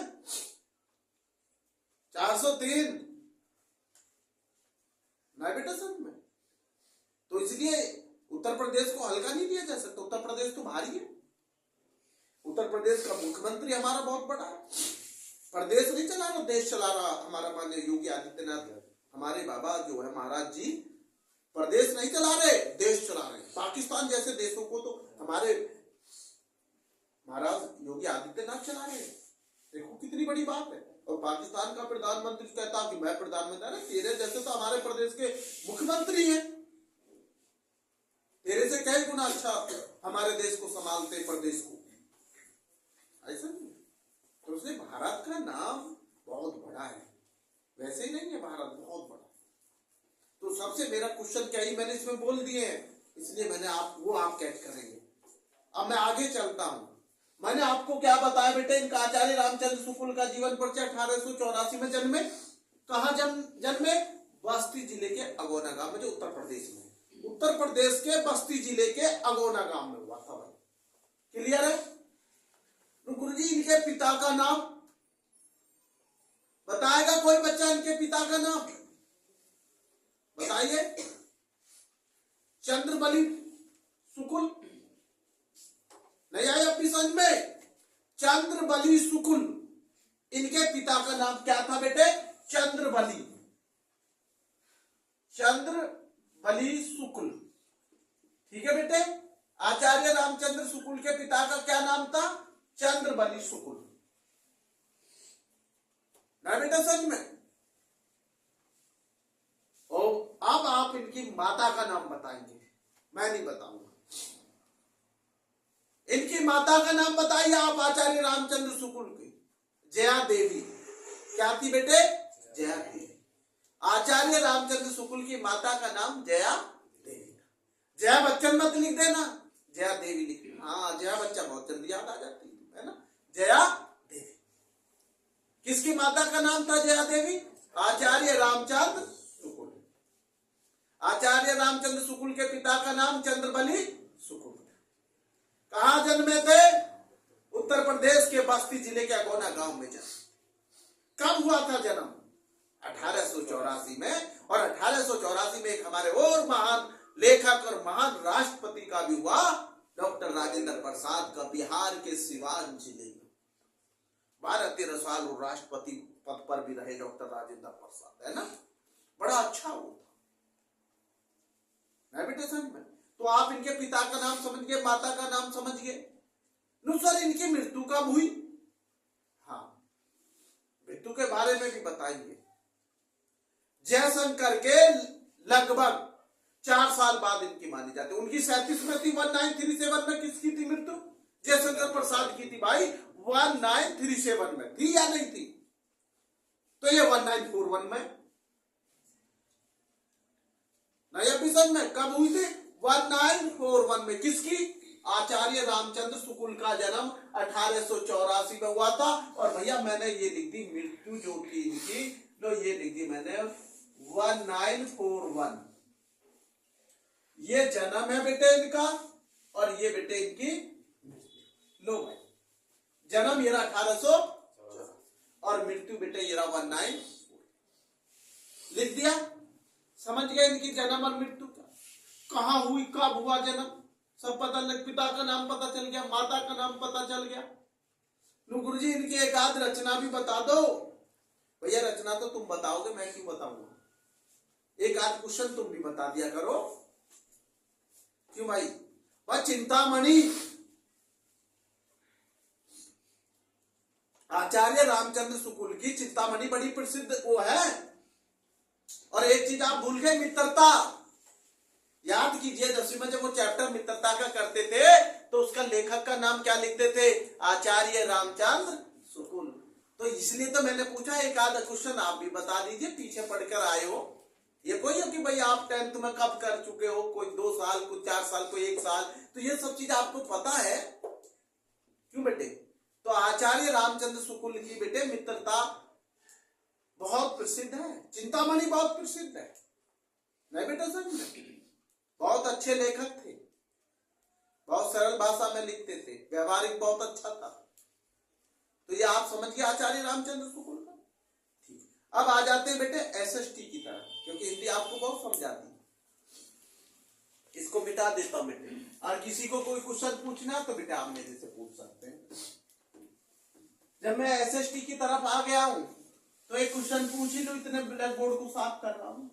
403 नए बेटा सन में। तो इसलिए उत्तर प्रदेश को हल्का नहीं दिया जा सकता। उत्तर प्रदेश तो भारी है। उत्तर प्रदेश का मुख्यमंत्री हमारा बहुत बड़ा है, प्रदेश नहीं चला रहा, देश चला रहा हमारा माननीय योगी आदित्यनाथ। हमारे बाबा जो है महाराज जी प्रदेश नहीं चला रहे, देश चला रहे। पाकिस्तान जैसे देशों को तो हमारे महाराज योगी आदित्यनाथ चला रहे। देखो कितनी बड़ी बात है। और पाकिस्तान का प्रधानमंत्री कहता कि मैं प्रधानमंत्री, अरे तेरे जैसे तो हमारे प्रदेश के मुख्यमंत्री हैं, तेरे से कई गुना अच्छा हमारे देश को संभालते, प्रदेश को। ऐसा नहीं। तो उसने भारत का नाम बहुत बड़ा है, वैसे ही नहीं है, भारत बहुत बड़ा। तो सबसे मेरा क्वेश्चन क्या ही मैंने इसमें बोल दिए हैं, इसलिए मैंने आप कैच करेंगे। अब मैं आगे चलता हूं। मैंने आपको क्या बताया बेटे, इनका आचार्य रामचंद्र शुक्ल का जीवन परिचय 1884 में जन्मे। कहां जन्मे? बस्ती जिले के अगोना गांव में, जो उत्तर प्रदेश में, उत्तर प्रदेश के बस्ती जिले के अगोना गांव में हुआ था। भाई क्लियर है? तो गुरुजी इनके पिता का नाम बताएगा कोई बच्चा? इनके पिता का नाम बताइए। चंद्रबली शुक्ल, नहीं आया अपनी समझ में? चंद्रबली शुक्ल, इनके पिता का नाम क्या था बेटे? चंद्रबली, चंद्रबली शुक्ल। ठीक है बेटे, आचार्य रामचंद्र शुक्ल के पिता का क्या नाम था? चंद्रबली शुक्ल। ना बेटा समझ में? और अब आप इनकी माता का नाम बताएंगे, मैं नहीं बताऊंगा। इनकी माता का नाम बताइए आप आचार्य रामचंद्र शुक्ल की। जया देवी। क्या थी बेटे? जया देवी। आचार्य रामचंद्र शुक्ल की माता का नाम जया देवी। जया बच्चन मत लिख देना, जया देवी लिख देना। हाँ, जया बच्चा बहुत जल्दी याद आ जाती है ना। जया देवी। किसकी माता का नाम था जया देवी? आचार्य रामचंद्र शुक्ल। आचार्य रामचंद्र शुक्ल के पिता का नाम चंद्रबली शुक्ल। कहां जन्मे थे? उत्तर प्रदेश के बस्ती जिले के अगोना गांव में जन्म। कब हुआ था जन्म? 1884 में। और 1884 में एक हमारे और महान लेखक और महान राष्ट्रपति का भी हुआ, डॉक्टर राजेंद्र प्रसाद का, बिहार के सिवान जिले में। 12-13 साल वो राष्ट्रपति पद पर भी रहे डॉक्टर राजेंद्र प्रसाद, है ना। बड़ा अच्छा वो था बेटे समझ में। तो आप इनके पिता का नाम समझ गए, माता का नाम समझ गए। नो सर, इनकी मृत्यु कब हुई? हाँ, मृत्यु के बारे में भी बताएंगे। जयशंकर के लगभग 4 साल बाद इनकी मानी जाती है। उनकी 37 में थी। 1937 में किसकी थी मृत्यु? जयशंकर प्रसाद की थी भाई। 1937 में थी या नहीं थी? तो ये 1941 में, नया विषन में कब हुई थी? 1941 में। किसकी? आचार्य रामचंद्र शुक्ल का जन्म 1884 में हुआ था। और भैया मैंने ये लिख दी मृत्यु जो थी इनकी, तो ये लिख दी मैंने 1941। ये जन्म है बेटे इनका, और ये बेटे इनकी लो भाई, जन्म ये 1800 और मृत्यु बेटे ये 19 लिख दिया। समझ गए इनकी जन्म और मृत्यु का, कहां हुई, कब हुआ जन्म, सब पता लग। पिता का नाम पता चल गया, माता का नाम पता चल गया। गुरुजी इनकी एक आध रचना भी बता दो। भैया रचना तो तुम बताओगे, मैं क्यों बताऊंगा? एक आध क्वेश्चन तुम भी बता दिया करो। क्यों भाई? बस चिंतामणि आचार्य रामचंद्र शुक्ल की चिंतामणि बड़ी प्रसिद्ध वो है। और एक चीज आप भूल गए, मित्रता। याद कीजिए 10वीं में जब वो चैप्टर मित्रता का करते थे तो उसका लेखक का नाम क्या लिखते थे? आचार्य रामचंद्र शुक्ल। तो इसलिए तो मैंने पूछा एक आधा क्वेश्चन आप भी बता दीजिए, पीछे पढ़कर आए हो। ये कोई है कि भाई आप 10th में कब कर चुके हो, कोई 2 साल, कोई 4 साल, कोई 1 साल, तो ये सब चीज आपको पता है। क्यों बेटे? तो आचार्य रामचंद्र शुक्ल की बेटे मित्रता बहुत प्रसिद्ध है, चिंतामणि बहुत प्रसिद्ध है। नहीं बेटा सर, बहुत अच्छे लेखक थे, बहुत सरल भाषा में लिखते थे, व्यवहारिक बहुत अच्छा था। तो ये आप समझ गए आचार्य रामचंद्र शुक्ल का। ठीक, अब आ जाते हैं बेटे एसएसटी की तरफ, क्योंकि हिंदी आपको बहुत समझाती है। इसको मिटा देता हूं बेटे, और किसी को कोई क्वेश्चन पूछना तो बेटा आप मेरे से पूछ सकते हैं। जब मैं एसएसटी की तरफ आ गया हूं तो एक क्वेश्चन पूछ ही लो, इतने ब्लैक बोर्ड को साफ कर रहा हूं।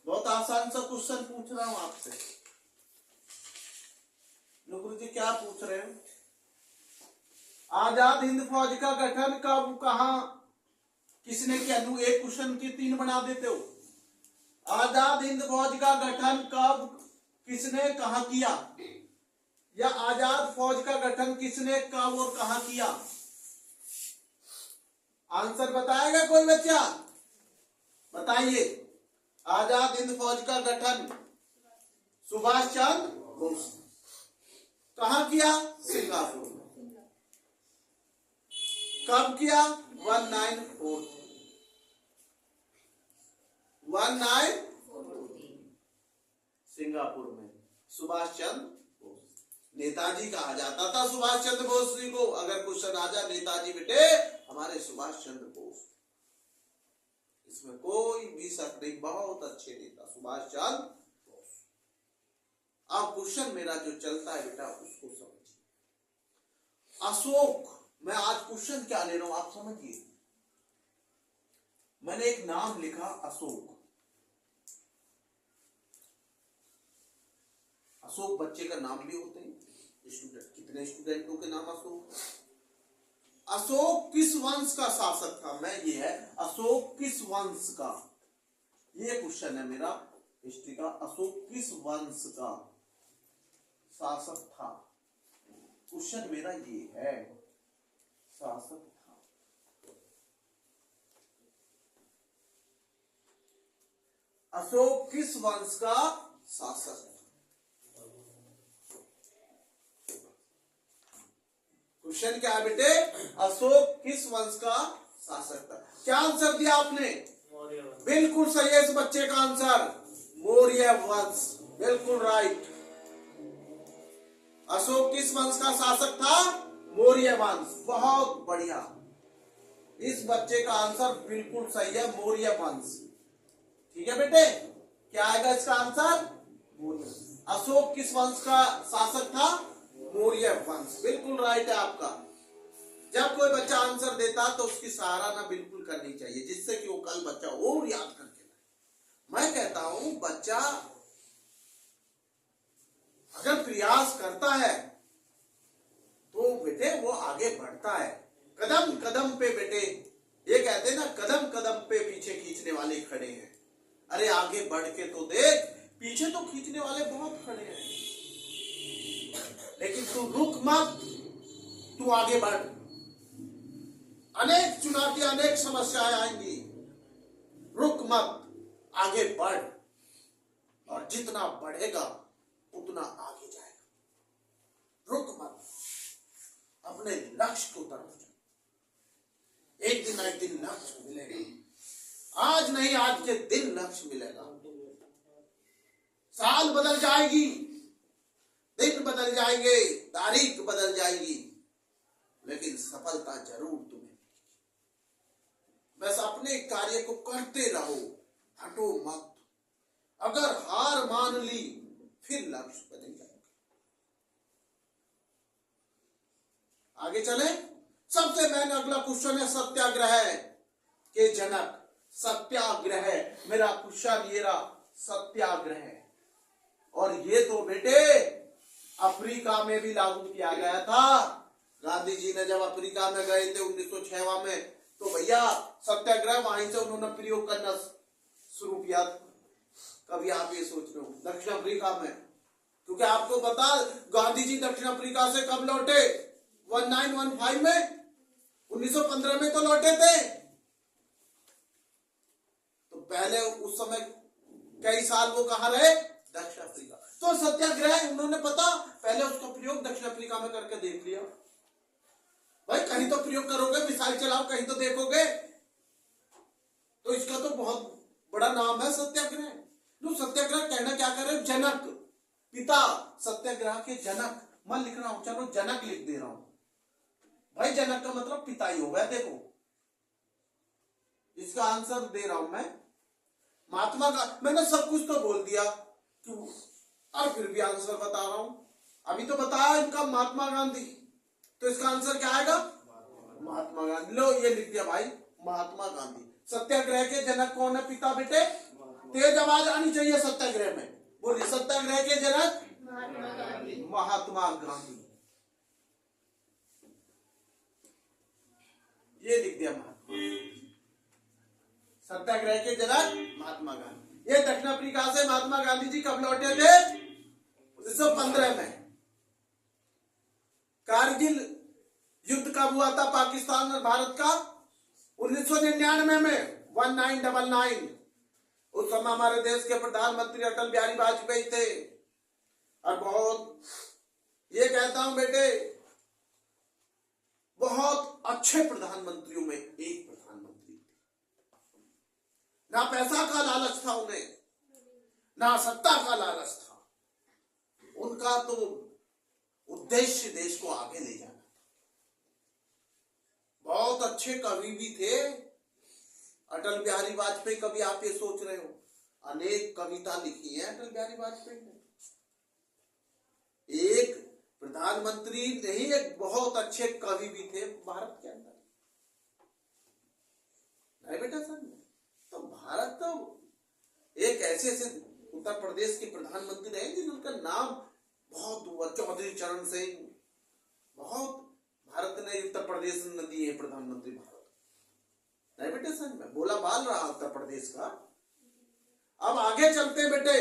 बहुत आसान सा क्वेश्चन पूछ रहा हूं आपसे। गुरु जी क्या पूछ रहे हैं? आजाद हिंद फौज का गठन कब, कहां, किसने किया? एक क्वेश्चन के 3 बना देते हो। आजाद हिंद फौज का गठन कब, किसने, कहां किया? या आजाद फौज का गठन किसने, कब और कहां किया? आंसर बताएगा कोई बच्चा? बताइए। आजाद हिंद फौज का गठन सुभाष चंद्र बोस। कहां किया? सिंगापुर में। कब किया? 1943 सिंगापुर में सुभाष चंद्र बोस। नेताजी कहा जाता था सुभाष चंद्र बोस जी को। अगर क्वेश्चन आ जाए नेताजी बेटे हमारे सुभाष चंद्र बोस, इसमें कोई भी शक नहीं, बहुत अच्छे नेता सुभाष चंद्र बोस। अब क्वेश्चन मेरा जो चलता है बेटा उसको समझिए। अशोक, मैं आज क्वेश्चन क्या ले रहा हूं आप समझिए। मैंने एक नाम लिखा अशोक। अशोक बच्चे का नाम भी होते हैं, स्टूडेंट, कितने स्टूडेंटों के नाम अशोक? अशोक किस वंश का शासक था? मैं ये है अशोक किस वंश का, ये क्वेश्चन है मेरा हिस्ट्री का। अशोक किस वंश का शासक था? क्वेश्चन मेरा ये है, शासक था। अशोक किस वंश का शासक था? क्वेश्चन क्या है बेटे? अशोक किस वंश का शासक था? क्या आंसर दिया आपने? बिल्कुल सही है इस बच्चे का आंसर, मौर्य वंश। बिल्कुल राइट। अशोक किस वंश का शासक था? मौर्य वंश। बहुत बढ़िया, इस बच्चे का आंसर बिल्कुल सही है, मौर्य वंश। ठीक है बेटे, क्या आएगा इसका आंसर? मौर्य। अशोक किस वंश का शासक था? मौर्य वंश। बिल्कुल राइट है आपका। जब कोई बच्चा आंसर देता तो उसकी सराहना बिल्कुल करनी चाहिए, जिससे कि वो कल बच्चा और याद करके लाए। मैं कहता हूं बच्चा अगर प्रयास करता है तो बेटे वो आगे बढ़ता है। कदम कदम पे बेटे, ये कहते हैं ना कदम कदम पे पीछे खींचने वाले खड़े हैं। अरे आगे बढ़ के तो देख, पीछे तो खींचने वाले बहुत खड़े हैं, लेकिन तू रुक मत, तू आगे बढ़। अनेक चुनौतियां, अनेक समस्याएं आएंगी, रुक मत, आगे बढ़। और जितना बढ़ेगा उतना आगे जाएगा। रुक मत, अपने लक्ष्य को तरफ जा। एक दिन ना एक दिन लक्ष्य मिलेगा। आज नहीं, आज के दिन लक्ष्य मिलेगा। साल बदल जाएगी, दिन बदल जाएंगे, तारीख बदल जाएगी, लेकिन सफलता जरूर तुम्हें। बस अपने कार्य को करते रहो, हटो मत। अगर हार मान ली फिर लक्ष्य बदल जाएगा। आगे चले। सबसे मैंने अगला क्वेश्चन है सत्याग्रह। के जनक सत्याग्रह, मेरा क्वेश्चन ये रहा सत्याग्रह। और ये तो बेटे अफ्रीका में भी लागू किया गया था। गांधी जी ने जब अफ्रीका में गए थे 1906 में, तो भैया सत्याग्रह वहीं से उन्होंने प्रयोग करना शुरू किया। कभी आप ये सोच रहे हो दक्षिण अफ्रीका में, क्योंकि आपको पता गांधी जी दक्षिण अफ्रीका से कब लौटे? 1915 में, 1915 में तो लौटे थे। तो पहले उस समय कई साल वो कहाँ रहे? दक्षिण अफ्रीका। तो सत्याग्रह उन्होंने पता पहले उसका प्रयोग दक्षिण अफ्रीका में करके देख लिया। भाई कहीं तो प्रयोग करोगे, मिसाइल चलाओ, कहीं तो देखोगे। तो इसका तो बहुत बड़ा नाम है सत्याग्रह। तो सत्याग्रह कहना क्या करे? जनक, पिता, सत्याग्रह के जनक। मैं लिख रहा हूं, चलो जनक लिख दे रहा हूं। भाई जनक का मतलब पिता ही हो गया। देखो इसका आंसर दे रहा हूं मैं, महात्मा का। मैंने सब कुछ तो बोल दिया क्यों, और फिर भी आंसर बता रहा हूं। अभी तो बताया इनका महात्मा गांधी, तो इसका आंसर क्या आएगा? महात्मा गांधी। लो ये लिख दिया भाई, महात्मा गांधी। सत्याग्रह के जनक कौन है? पिता बेटे। तेज आवाज आनी चाहिए सत्याग्रह में, बोलिए सत्याग्रह के जनक महात्मा गांधी। ये लिख दिया महात्मा, सत्याग्रह के जनक महात्मा गांधी। ये दक्षिण अफ्रीका से महात्मा गांधी जी कब लौटे थे? 1915 में। कारगिल युद्ध कब हुआ था पाकिस्तान और भारत का? 1999 में, 1999। उस समय हमारे देश के प्रधानमंत्री अटल बिहारी वाजपेयी थे। और बहुत ये कहता हूं बेटे, बहुत अच्छे प्रधानमंत्रियों में एक प्रधानमंत्री थे। ना पैसा का लालच था उन्हें, ना सत्ता का लालच था। उनका तो उद्देश्य देश को आगे ले जाना। बहुत अच्छे कवि भी थे अटल बिहारी वाजपेयी। कभी आप ये सोच रहे हो, अनेक कविता लिखी है अटल बिहारी वाजपेयी ने। एक प्रधानमंत्री नहीं, एक बहुत अच्छे कवि भी थे भारत के अंदर। नहीं बेटा सर, तो भारत तो एक ऐसे ऐसे उत्तर प्रदेश के प्रधानमंत्री रहे जिनका नाम बहुत हुआ, चौधरी चरण सिंह। बहुत भारत ने उत्तर प्रदेश ने दिए है प्रधानमंत्री भारत। नहीं बेटे सर, मैं बोला बाल रहा उत्तर प्रदेश का। अब आगे चलते बेटे,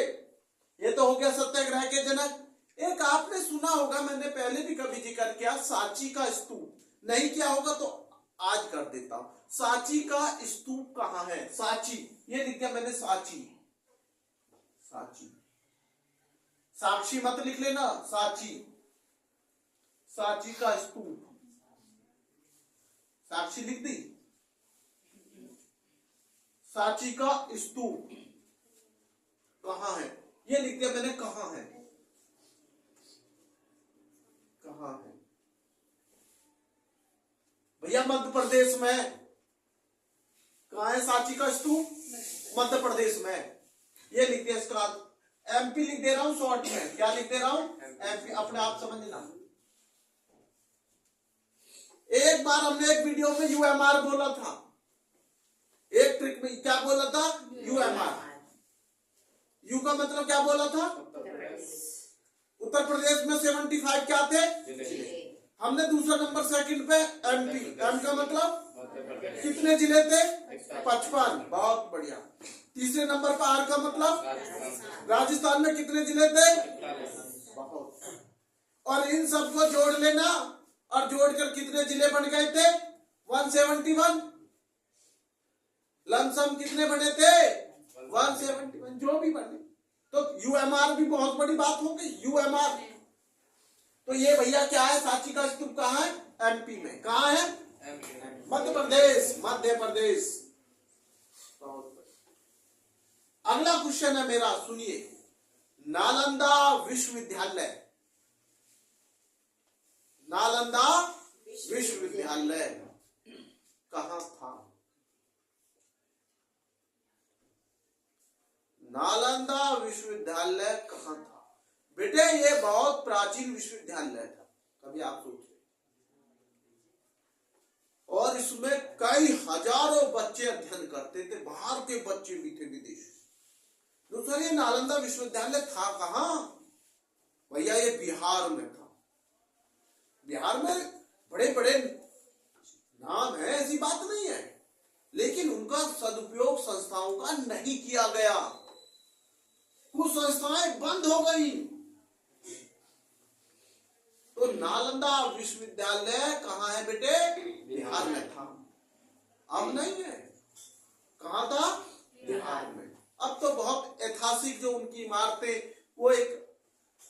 ये तो हो गया सत्याग्रह के जनक। एक आपने सुना होगा, मैंने पहले भी कभी जिक्र किया, सांची का स्तूप। नहीं किया होगा तो आज कर देता हूं। सांची का स्तूप कहां है? सांची, ये लिख दिया मैंने, सांची। सांची, साक्षी मत लिख लेना, सांची। सांची का स्तूप, साक्षी लिख दी। सांची का स्तूप कहां है? ये लिख दिया मैंने, कहां है? कहां है भैया? मध्य प्रदेश में। कहां है सांची का स्तूप? मध्य प्रदेश में। ये लिख दिया, इसका एमपी लिख दे रहा हूं शॉर्ट में। क्या लिख दे रहा हूं? एमपी। अपने आप समझना। एक बार हमने एक वीडियो में यूएमआर बोला था, एक ट्रिक में क्या बोला था? यूएमआर। यू का मतलब क्या बोला था? उत्तर प्रदेश में 75 क्या थे? हमने दूसरा नंबर सेकंड पे एमपी। एम का मतलब कितने जिले थे? 55। बहुत बढ़िया। तीसरे नंबर पर आर का मतलब राजस्थान में कितने जिले थे? बहुत। और इन सबको जोड़ लेना, और जोड़कर कितने जिले बन गए थे? 171। लमसम कितने बने थे? 171। जो भी बने, तो यूएमआर भी बहुत बड़ी बात हो गई। यूएमआर, तो ये भैया क्या है? सांची का स्तूप कहां है? एमपी में। कहां है? मध्य प्रदेश। मध्य प्रदेश। अगला क्वेश्चन है मेरा, सुनिए। नालंदा विश्वविद्यालय, नालंदा विश्वविद्यालय कहां था? नालंदा विश्वविद्यालय कहां था? बेटे ये बहुत प्राचीन विश्वविद्यालय था, कभी आप सोचिए। और इसमें कई कई हजारों बच्चे अध्ययन करते थे, बाहर के बच्चे भी थे, विदेश। तो सर ये नालंदा विश्वविद्यालय था कहां? भैया ये बिहार में था। बिहार में बड़े बड़े नाम है, ऐसी बात नहीं है, लेकिन उनका सदुपयोग संस्थाओं का नहीं किया गया। कुछ संस्थाएं बंद हो गई। तो नालंदा विश्वविद्यालय कहां है बेटे? बिहार में था, अब नहीं है। कहां था? बिहार में। अब तो बहुत ऐतिहासिक जो उनकी इमारतें, वो एक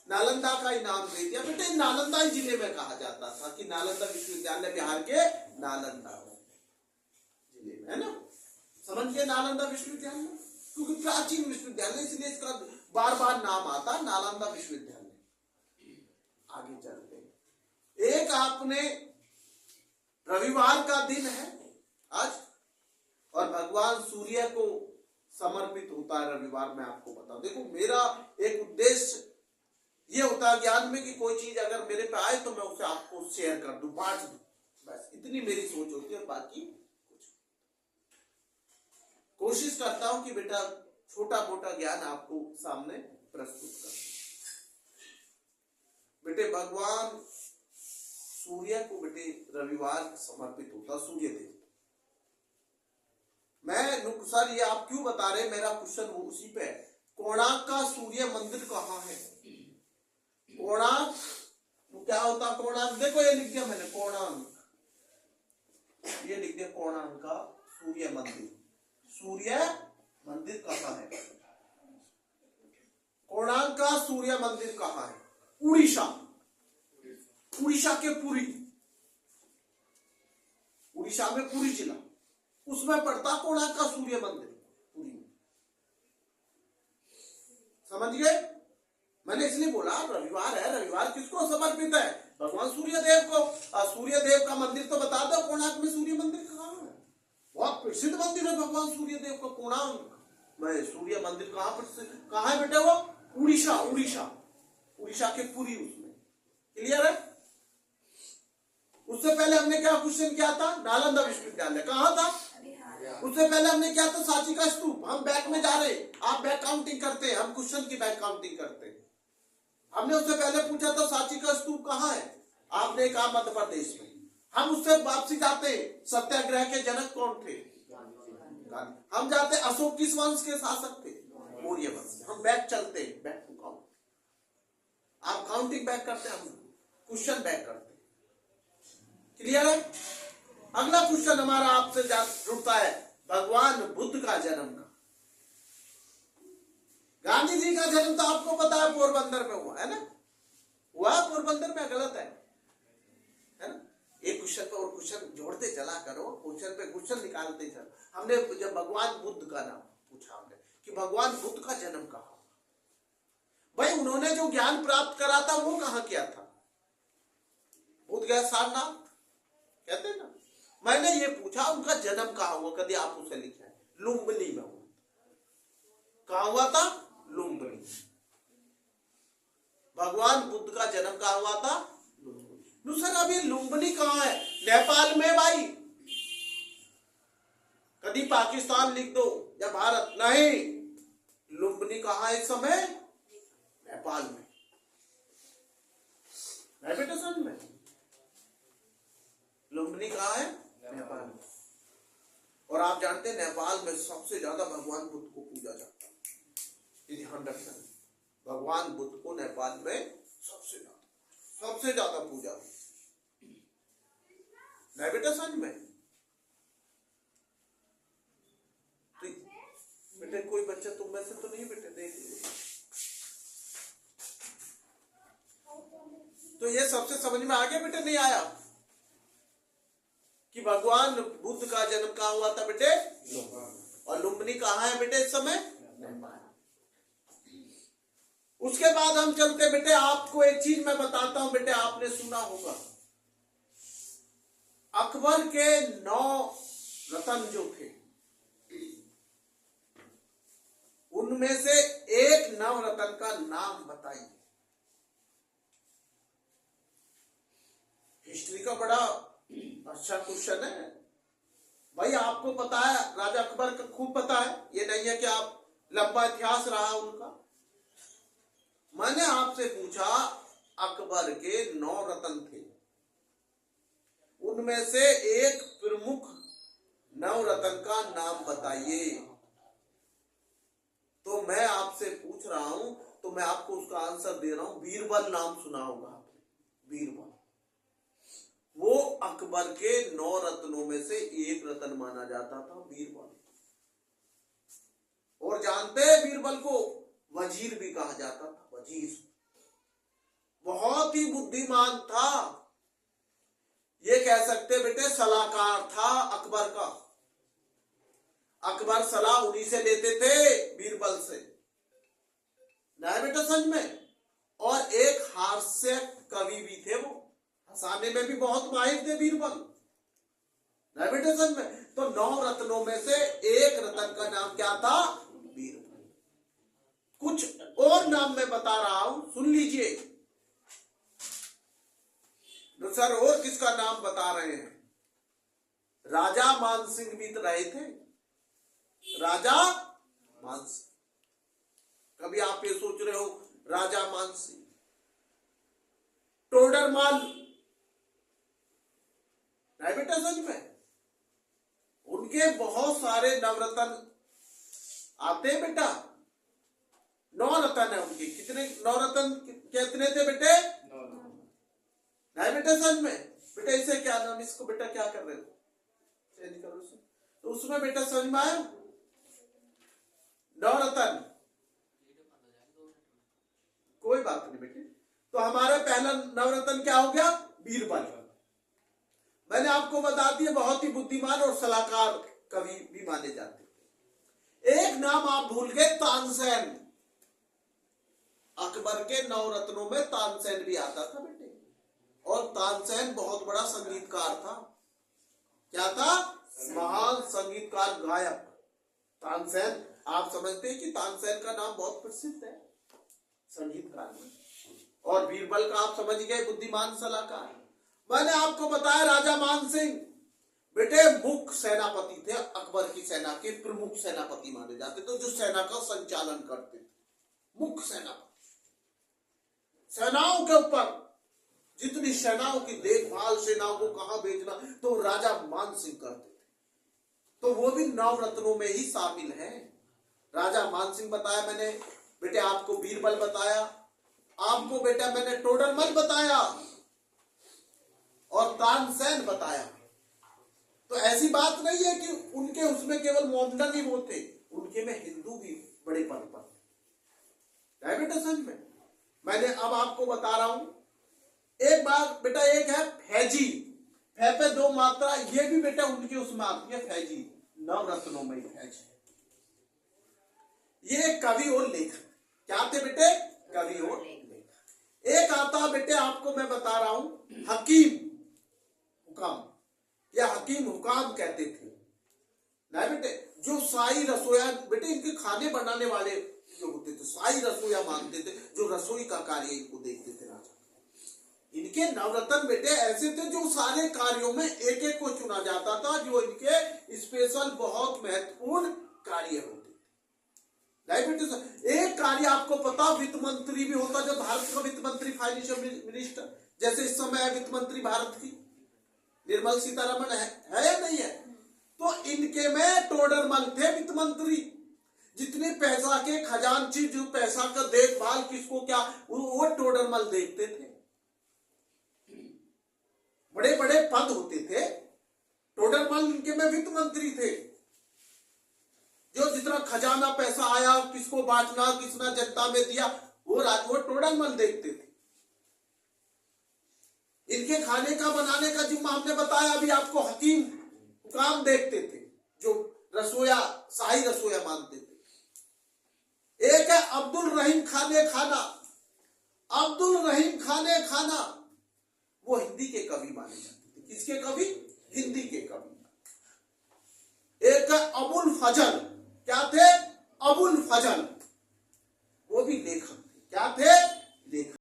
नालंदा का ही नाम दे दिया। बेटे नालंदा ही जिले में कहा जाता था कि नालंदा विश्वविद्यालय बिहार के नालंदा जिले में है ना। समझ गए? नालंदा विश्वविद्यालय क्योंकि प्राचीन विश्वविद्यालय, इसलिए इसका बार बार नाम आता नालंदा विश्वविद्यालय। आगे चलते हैं। एक आपने रविवार का दिन है आज, और भगवान सूर्य को समर्पित होता है रविवार। मैं आपको बताऊं, देखो मेरा एक उद्देश्य ये होता है ज्ञान में कि कोई चीज अगर मेरे पे आए तो मैं उसे आपको शेयर कर दूं, बांट दूं, बस इतनी मेरी सोच होती है। बाकी कुछ कोशिश करता हूं कि बेटा छोटा मोटा ज्ञान आपको सामने प्रस्तुत कर। बेटे भगवान सूर्य को बेटे रविवार समर्पित होता, सूर्य देव। मैं नुकसान ये आप क्यों बता रहे, मेरा क्वेश्चन उसी पे है। कोणार्क का सूर्य मंदिर कहाँ है? कोणार्क क्या होता? कोणार्क देखो ये लिख दिया मैंने, कोणार्क, ये लिख दिया कोणार्क का सूर्य मंदिर। सूर्य मंदिर कहाँ है? कोणार्क का सूर्य मंदिर कहाँ है? उड़ीसा, उड़ीसा के पुरी, उड़ीसा में पुरी जिला, उसमें पड़ता कोणार्क का सूर्य मंदिर, पुरी में। समझ गए? मैंने इसलिए बोला रविवार है, रविवार किसको समर्पित है? भगवान सूर्य देव को। सूर्य देव का मंदिर तो बता दो, कोणार्क में सूर्य मंदिर कहाँ है? बहुत प्रसिद्ध मंदिर है भगवान सूर्य देव का कोणार्क में सूर्य मंदिर। कहाँ प्रसिद्ध, कहाँ है बेटे वो? उड़ीसा, उड़ीसा, उड़ीसा के पुरी, उसमें। क्लियर है? उससे पहले हमने क्या क्वेश्चन किया था? नालंदा विश्वविद्यालय कहाँ था? उससे पहले हमने क्या था? सांची का स्तूप। हम बैक में जा रहे, आप बैक काउंटिंग करते हैं, हम क्वेश्चन की बैक काउंटिंग करते हैं। हमने उससे पहले पूछा था सांची का स्तूप कहाँ है? आपने कहा मध्य प्रदेश में। हम उससे वापसी जाते, सत्याग्रह के जनक कौन थे? गांधी। हम जाते अशोक किस वंश के शासक थे? मौर्य वंश। हम बैक चलते, बैक टू काउंट। आप काउंटिंग बैक करते, हम क्वेश्चन बैक करते। क्लियर है? अगला क्वेश्चन हमारा आपसे जुड़ता है भगवान बुद्ध का जन्म का। गांधी जी का जन्म तो आपको पता है पोरबंदर में हुआ है ना, हुआ पोरबंदर में, गलत है ना? एक क्वेश्चन पे और क्वेश्चन जोड़ते चला करो, क्वेश्चन पे क्वेश्चन निकालते चलो। हमने जब भगवान बुद्ध का नाम पूछा हमने कि भगवान बुद्ध का जन्म कहाँ, भाई उन्होंने जो ज्ञान प्राप्त करा था वो कहाँ किया था? बुद्ध गया सारनाथ, कहते हैं ना। मैंने ये पूछा उनका जन्म कहाँ हुआ, कभी आप उसे लिखा है? लुम्बिनी में हुआ। कहाँ हुआ था? लुम्बिनी। भगवान बुद्ध का जन्म कहाँ हुआ था? लुम्बिनी। सर अब ये लुम्बिनी कहाँ है? नेपाल में भाई। कभी पाकिस्तान लिख दो या भारत, नहीं, लुम्बिनी कहाँ है इस समय? नेपाल में। बेटा समझ में, लुम्बिनी कहाँ है? नेपाल में। और आप जानते हैं नेपाल में सबसे ज्यादा भगवान बुद्ध को पूजा जाता है। ये ध्यान रखना, भगवान बुद्ध को नेपाल में सबसे ज्यादा पूजा। नहीं बेटा समझ में? तो बेटे कोई बच्चा तुम में से तो नहीं बेटे देख लीजिए। तो ये सबसे समझ में आ गया बेटे? नहीं आया कि भगवान बुद्ध का जन्म कहाँ हुआ था बेटे? और लुम्बिनी कहाँ है बेटे इस समय? नेपाल। उसके बाद हम चलते बेटे, आपको एक चीज मैं बताता हूं बेटे, आपने सुना होगा अकबर के 9 रत्न जो थे, उनमें से एक नवरत्न का नाम बताइए। हिस्ट्री का बड़ा अच्छा क्वेश्चन है। भाई आपको पता है राजा अकबर का खूब पता है, ये नहीं है कि आप लंबा इतिहास रहा उनका। मैंने आपसे पूछा अकबर के 9 रत्न थे, उनमें से एक प्रमुख नवरत्न का नाम बताइए। तो मैं आपसे पूछ रहा हूं, तो मैं आपको उसका आंसर दे रहा हूं। बीरबल नाम सुना होगा आपने, बीरबल। वो अकबर के 9 रत्नों में से एक रत्न माना जाता था, बीरबल। और जानते हैं बीरबल को वजीर भी कहा जाता था, वजीर। बहुत ही बुद्धिमान था, ये कह सकते बेटे सलाहकार था अकबर का। अकबर सलाह उन्हीं से लेते थे, बीरबल से, नहीं बेटा समझ में। और एक हास्य कवि भी थे, वो हंसाने में भी बहुत माहिर थे बीरबल, नहीं बेटा समझ में। तो 9 रत्नों में से एक रत्न का नाम क्या था? बीरबल। कुछ और नाम मैं बता रहा हूं, सुन लीजिए। तो सर और किसका नाम बता रहे हैं? राजा मानसिंह भी तो रहे थे, राजा मानसिंह। कभी आप ये सोच रहे हो राजा मानसिंह, टोडरमल, नहीं बेटा सच में। उनके बहुत सारे नवरत्न आते हैं बेटा, 9 रत्न है उनके। कितने 9 रत्न कितने थे बेटे? 9। नहीं बेटा सच में। बेटा इसे क्या नाम, इसको बेटा क्या कर रहे हो, चेंज करो इसे। तो उसमें बेटा समझ में आया 9 रत्न, कोई बात नहीं बेटे। तो हमारे पहला नवरत्न क्या हो गया? बीरबल। मैंने आपको बता दिया बहुत ही बुद्धिमान और सलाहकार कवि भी माने जाते थे। एक नाम आप भूल गए, तानसेन। अकबर के 9 रत्नों में तानसेन भी आता था बेटे। और तानसेन बहुत बड़ा संगीतकार था। क्या था? महान संगीतकार, गायक तानसेन। आप समझते हैं कि तानसेन का नाम बहुत प्रसिद्ध है संगीतकार में। और बीरबल का आप समझ गए, बुद्धिमान सलाहकार। मैंने आपको बताया राजा मानसिंह बेटे मुख्य सेनापति थे, अकबर की सेना के प्रमुख सेनापति माने जाते थे, जो सेना का संचालन करते थे, मुख्य सेनापति। सेनाओं के ऊपर जितनी सेनाओं की देखभाल, सेनाओं को कहां भेजना, तो राजा मानसिंह करते थे। तो वो भी 9 रत्नों में ही शामिल है। राजा मानसिंह बताया मैंने बेटे, आपको बीरबल बताया, आपको बेटा मैंने टोडरमल बताया और तानसेन बताया। तो ऐसी बात नहीं है कि उनके उसमें केवल मोहम्मदन ही वो थे, उनके में हिंदू भी बड़े पद पर थे, बेटा समझ में। मैंने अब आपको बता रहा हूं एक बात बेटा, एक है फैजी, फै पे 2 मात्रा, ये भी बेटा उनके उसमें आती है, फैजी। 9 रत्नों में फैजी, ये कवि और लेखक। क्या थे बेटे? कवि और लेखक। एक आता बेटे आपको मैं बता रहा हूं, हकीम हुकाम, या हकीम हुकाम कहते थे, नहीं बेटे। जो शाही रसोया बेटे, इनके खाने बनाने वाले जो होते थे शाही रसोया मानते थे, जो रसोई का कार्य इनको देखते थे राजा। इनके नवरत्न बेटे ऐसे थे जो सारे कार्यों में एक एक को चुना जाता था, जो इनके स्पेशल बहुत महत्वपूर्ण कार्य होते थे, बेटे। एक कार्य आपको पता, वित्त मंत्री भी होता, जो भारत का वित्त मंत्री, फाइनेंशियल मिनिस्टर, जैसे इस समय वित्त मंत्री भारत की निर्मला सीतारमण है या नहीं है? तो इनके में टोडरमल थे वित्त मंत्री। जितने पैसा के खजांची, जो पैसा का देखभाल किसको क्या, वो टोडरमल देखते थे। बड़े बड़े पद होते थे, टोडरमल इनके में वित्त मंत्री थे। जो जितना खजाना पैसा आया, किसको बांटना, किसना जनता में दिया, वो टोडरमल देखते थे। इनके खाने का बनाने का जिम्मा हमने बताया अभी आपको, हकीम हुकाम देखते थे, जो रसोया शाही रसोया मानते थे। एक है अब्दुल रहीम खाने खाना। अब्दुल रहीम खाने खाना, वो हिंदी के कवि माने जाते थे। किसके कवि? हिंदी के कवि। एक है अबुल फजल। क्या थे? अबुल फजल, वो भी लेखक थे। क्या थे? लेखक।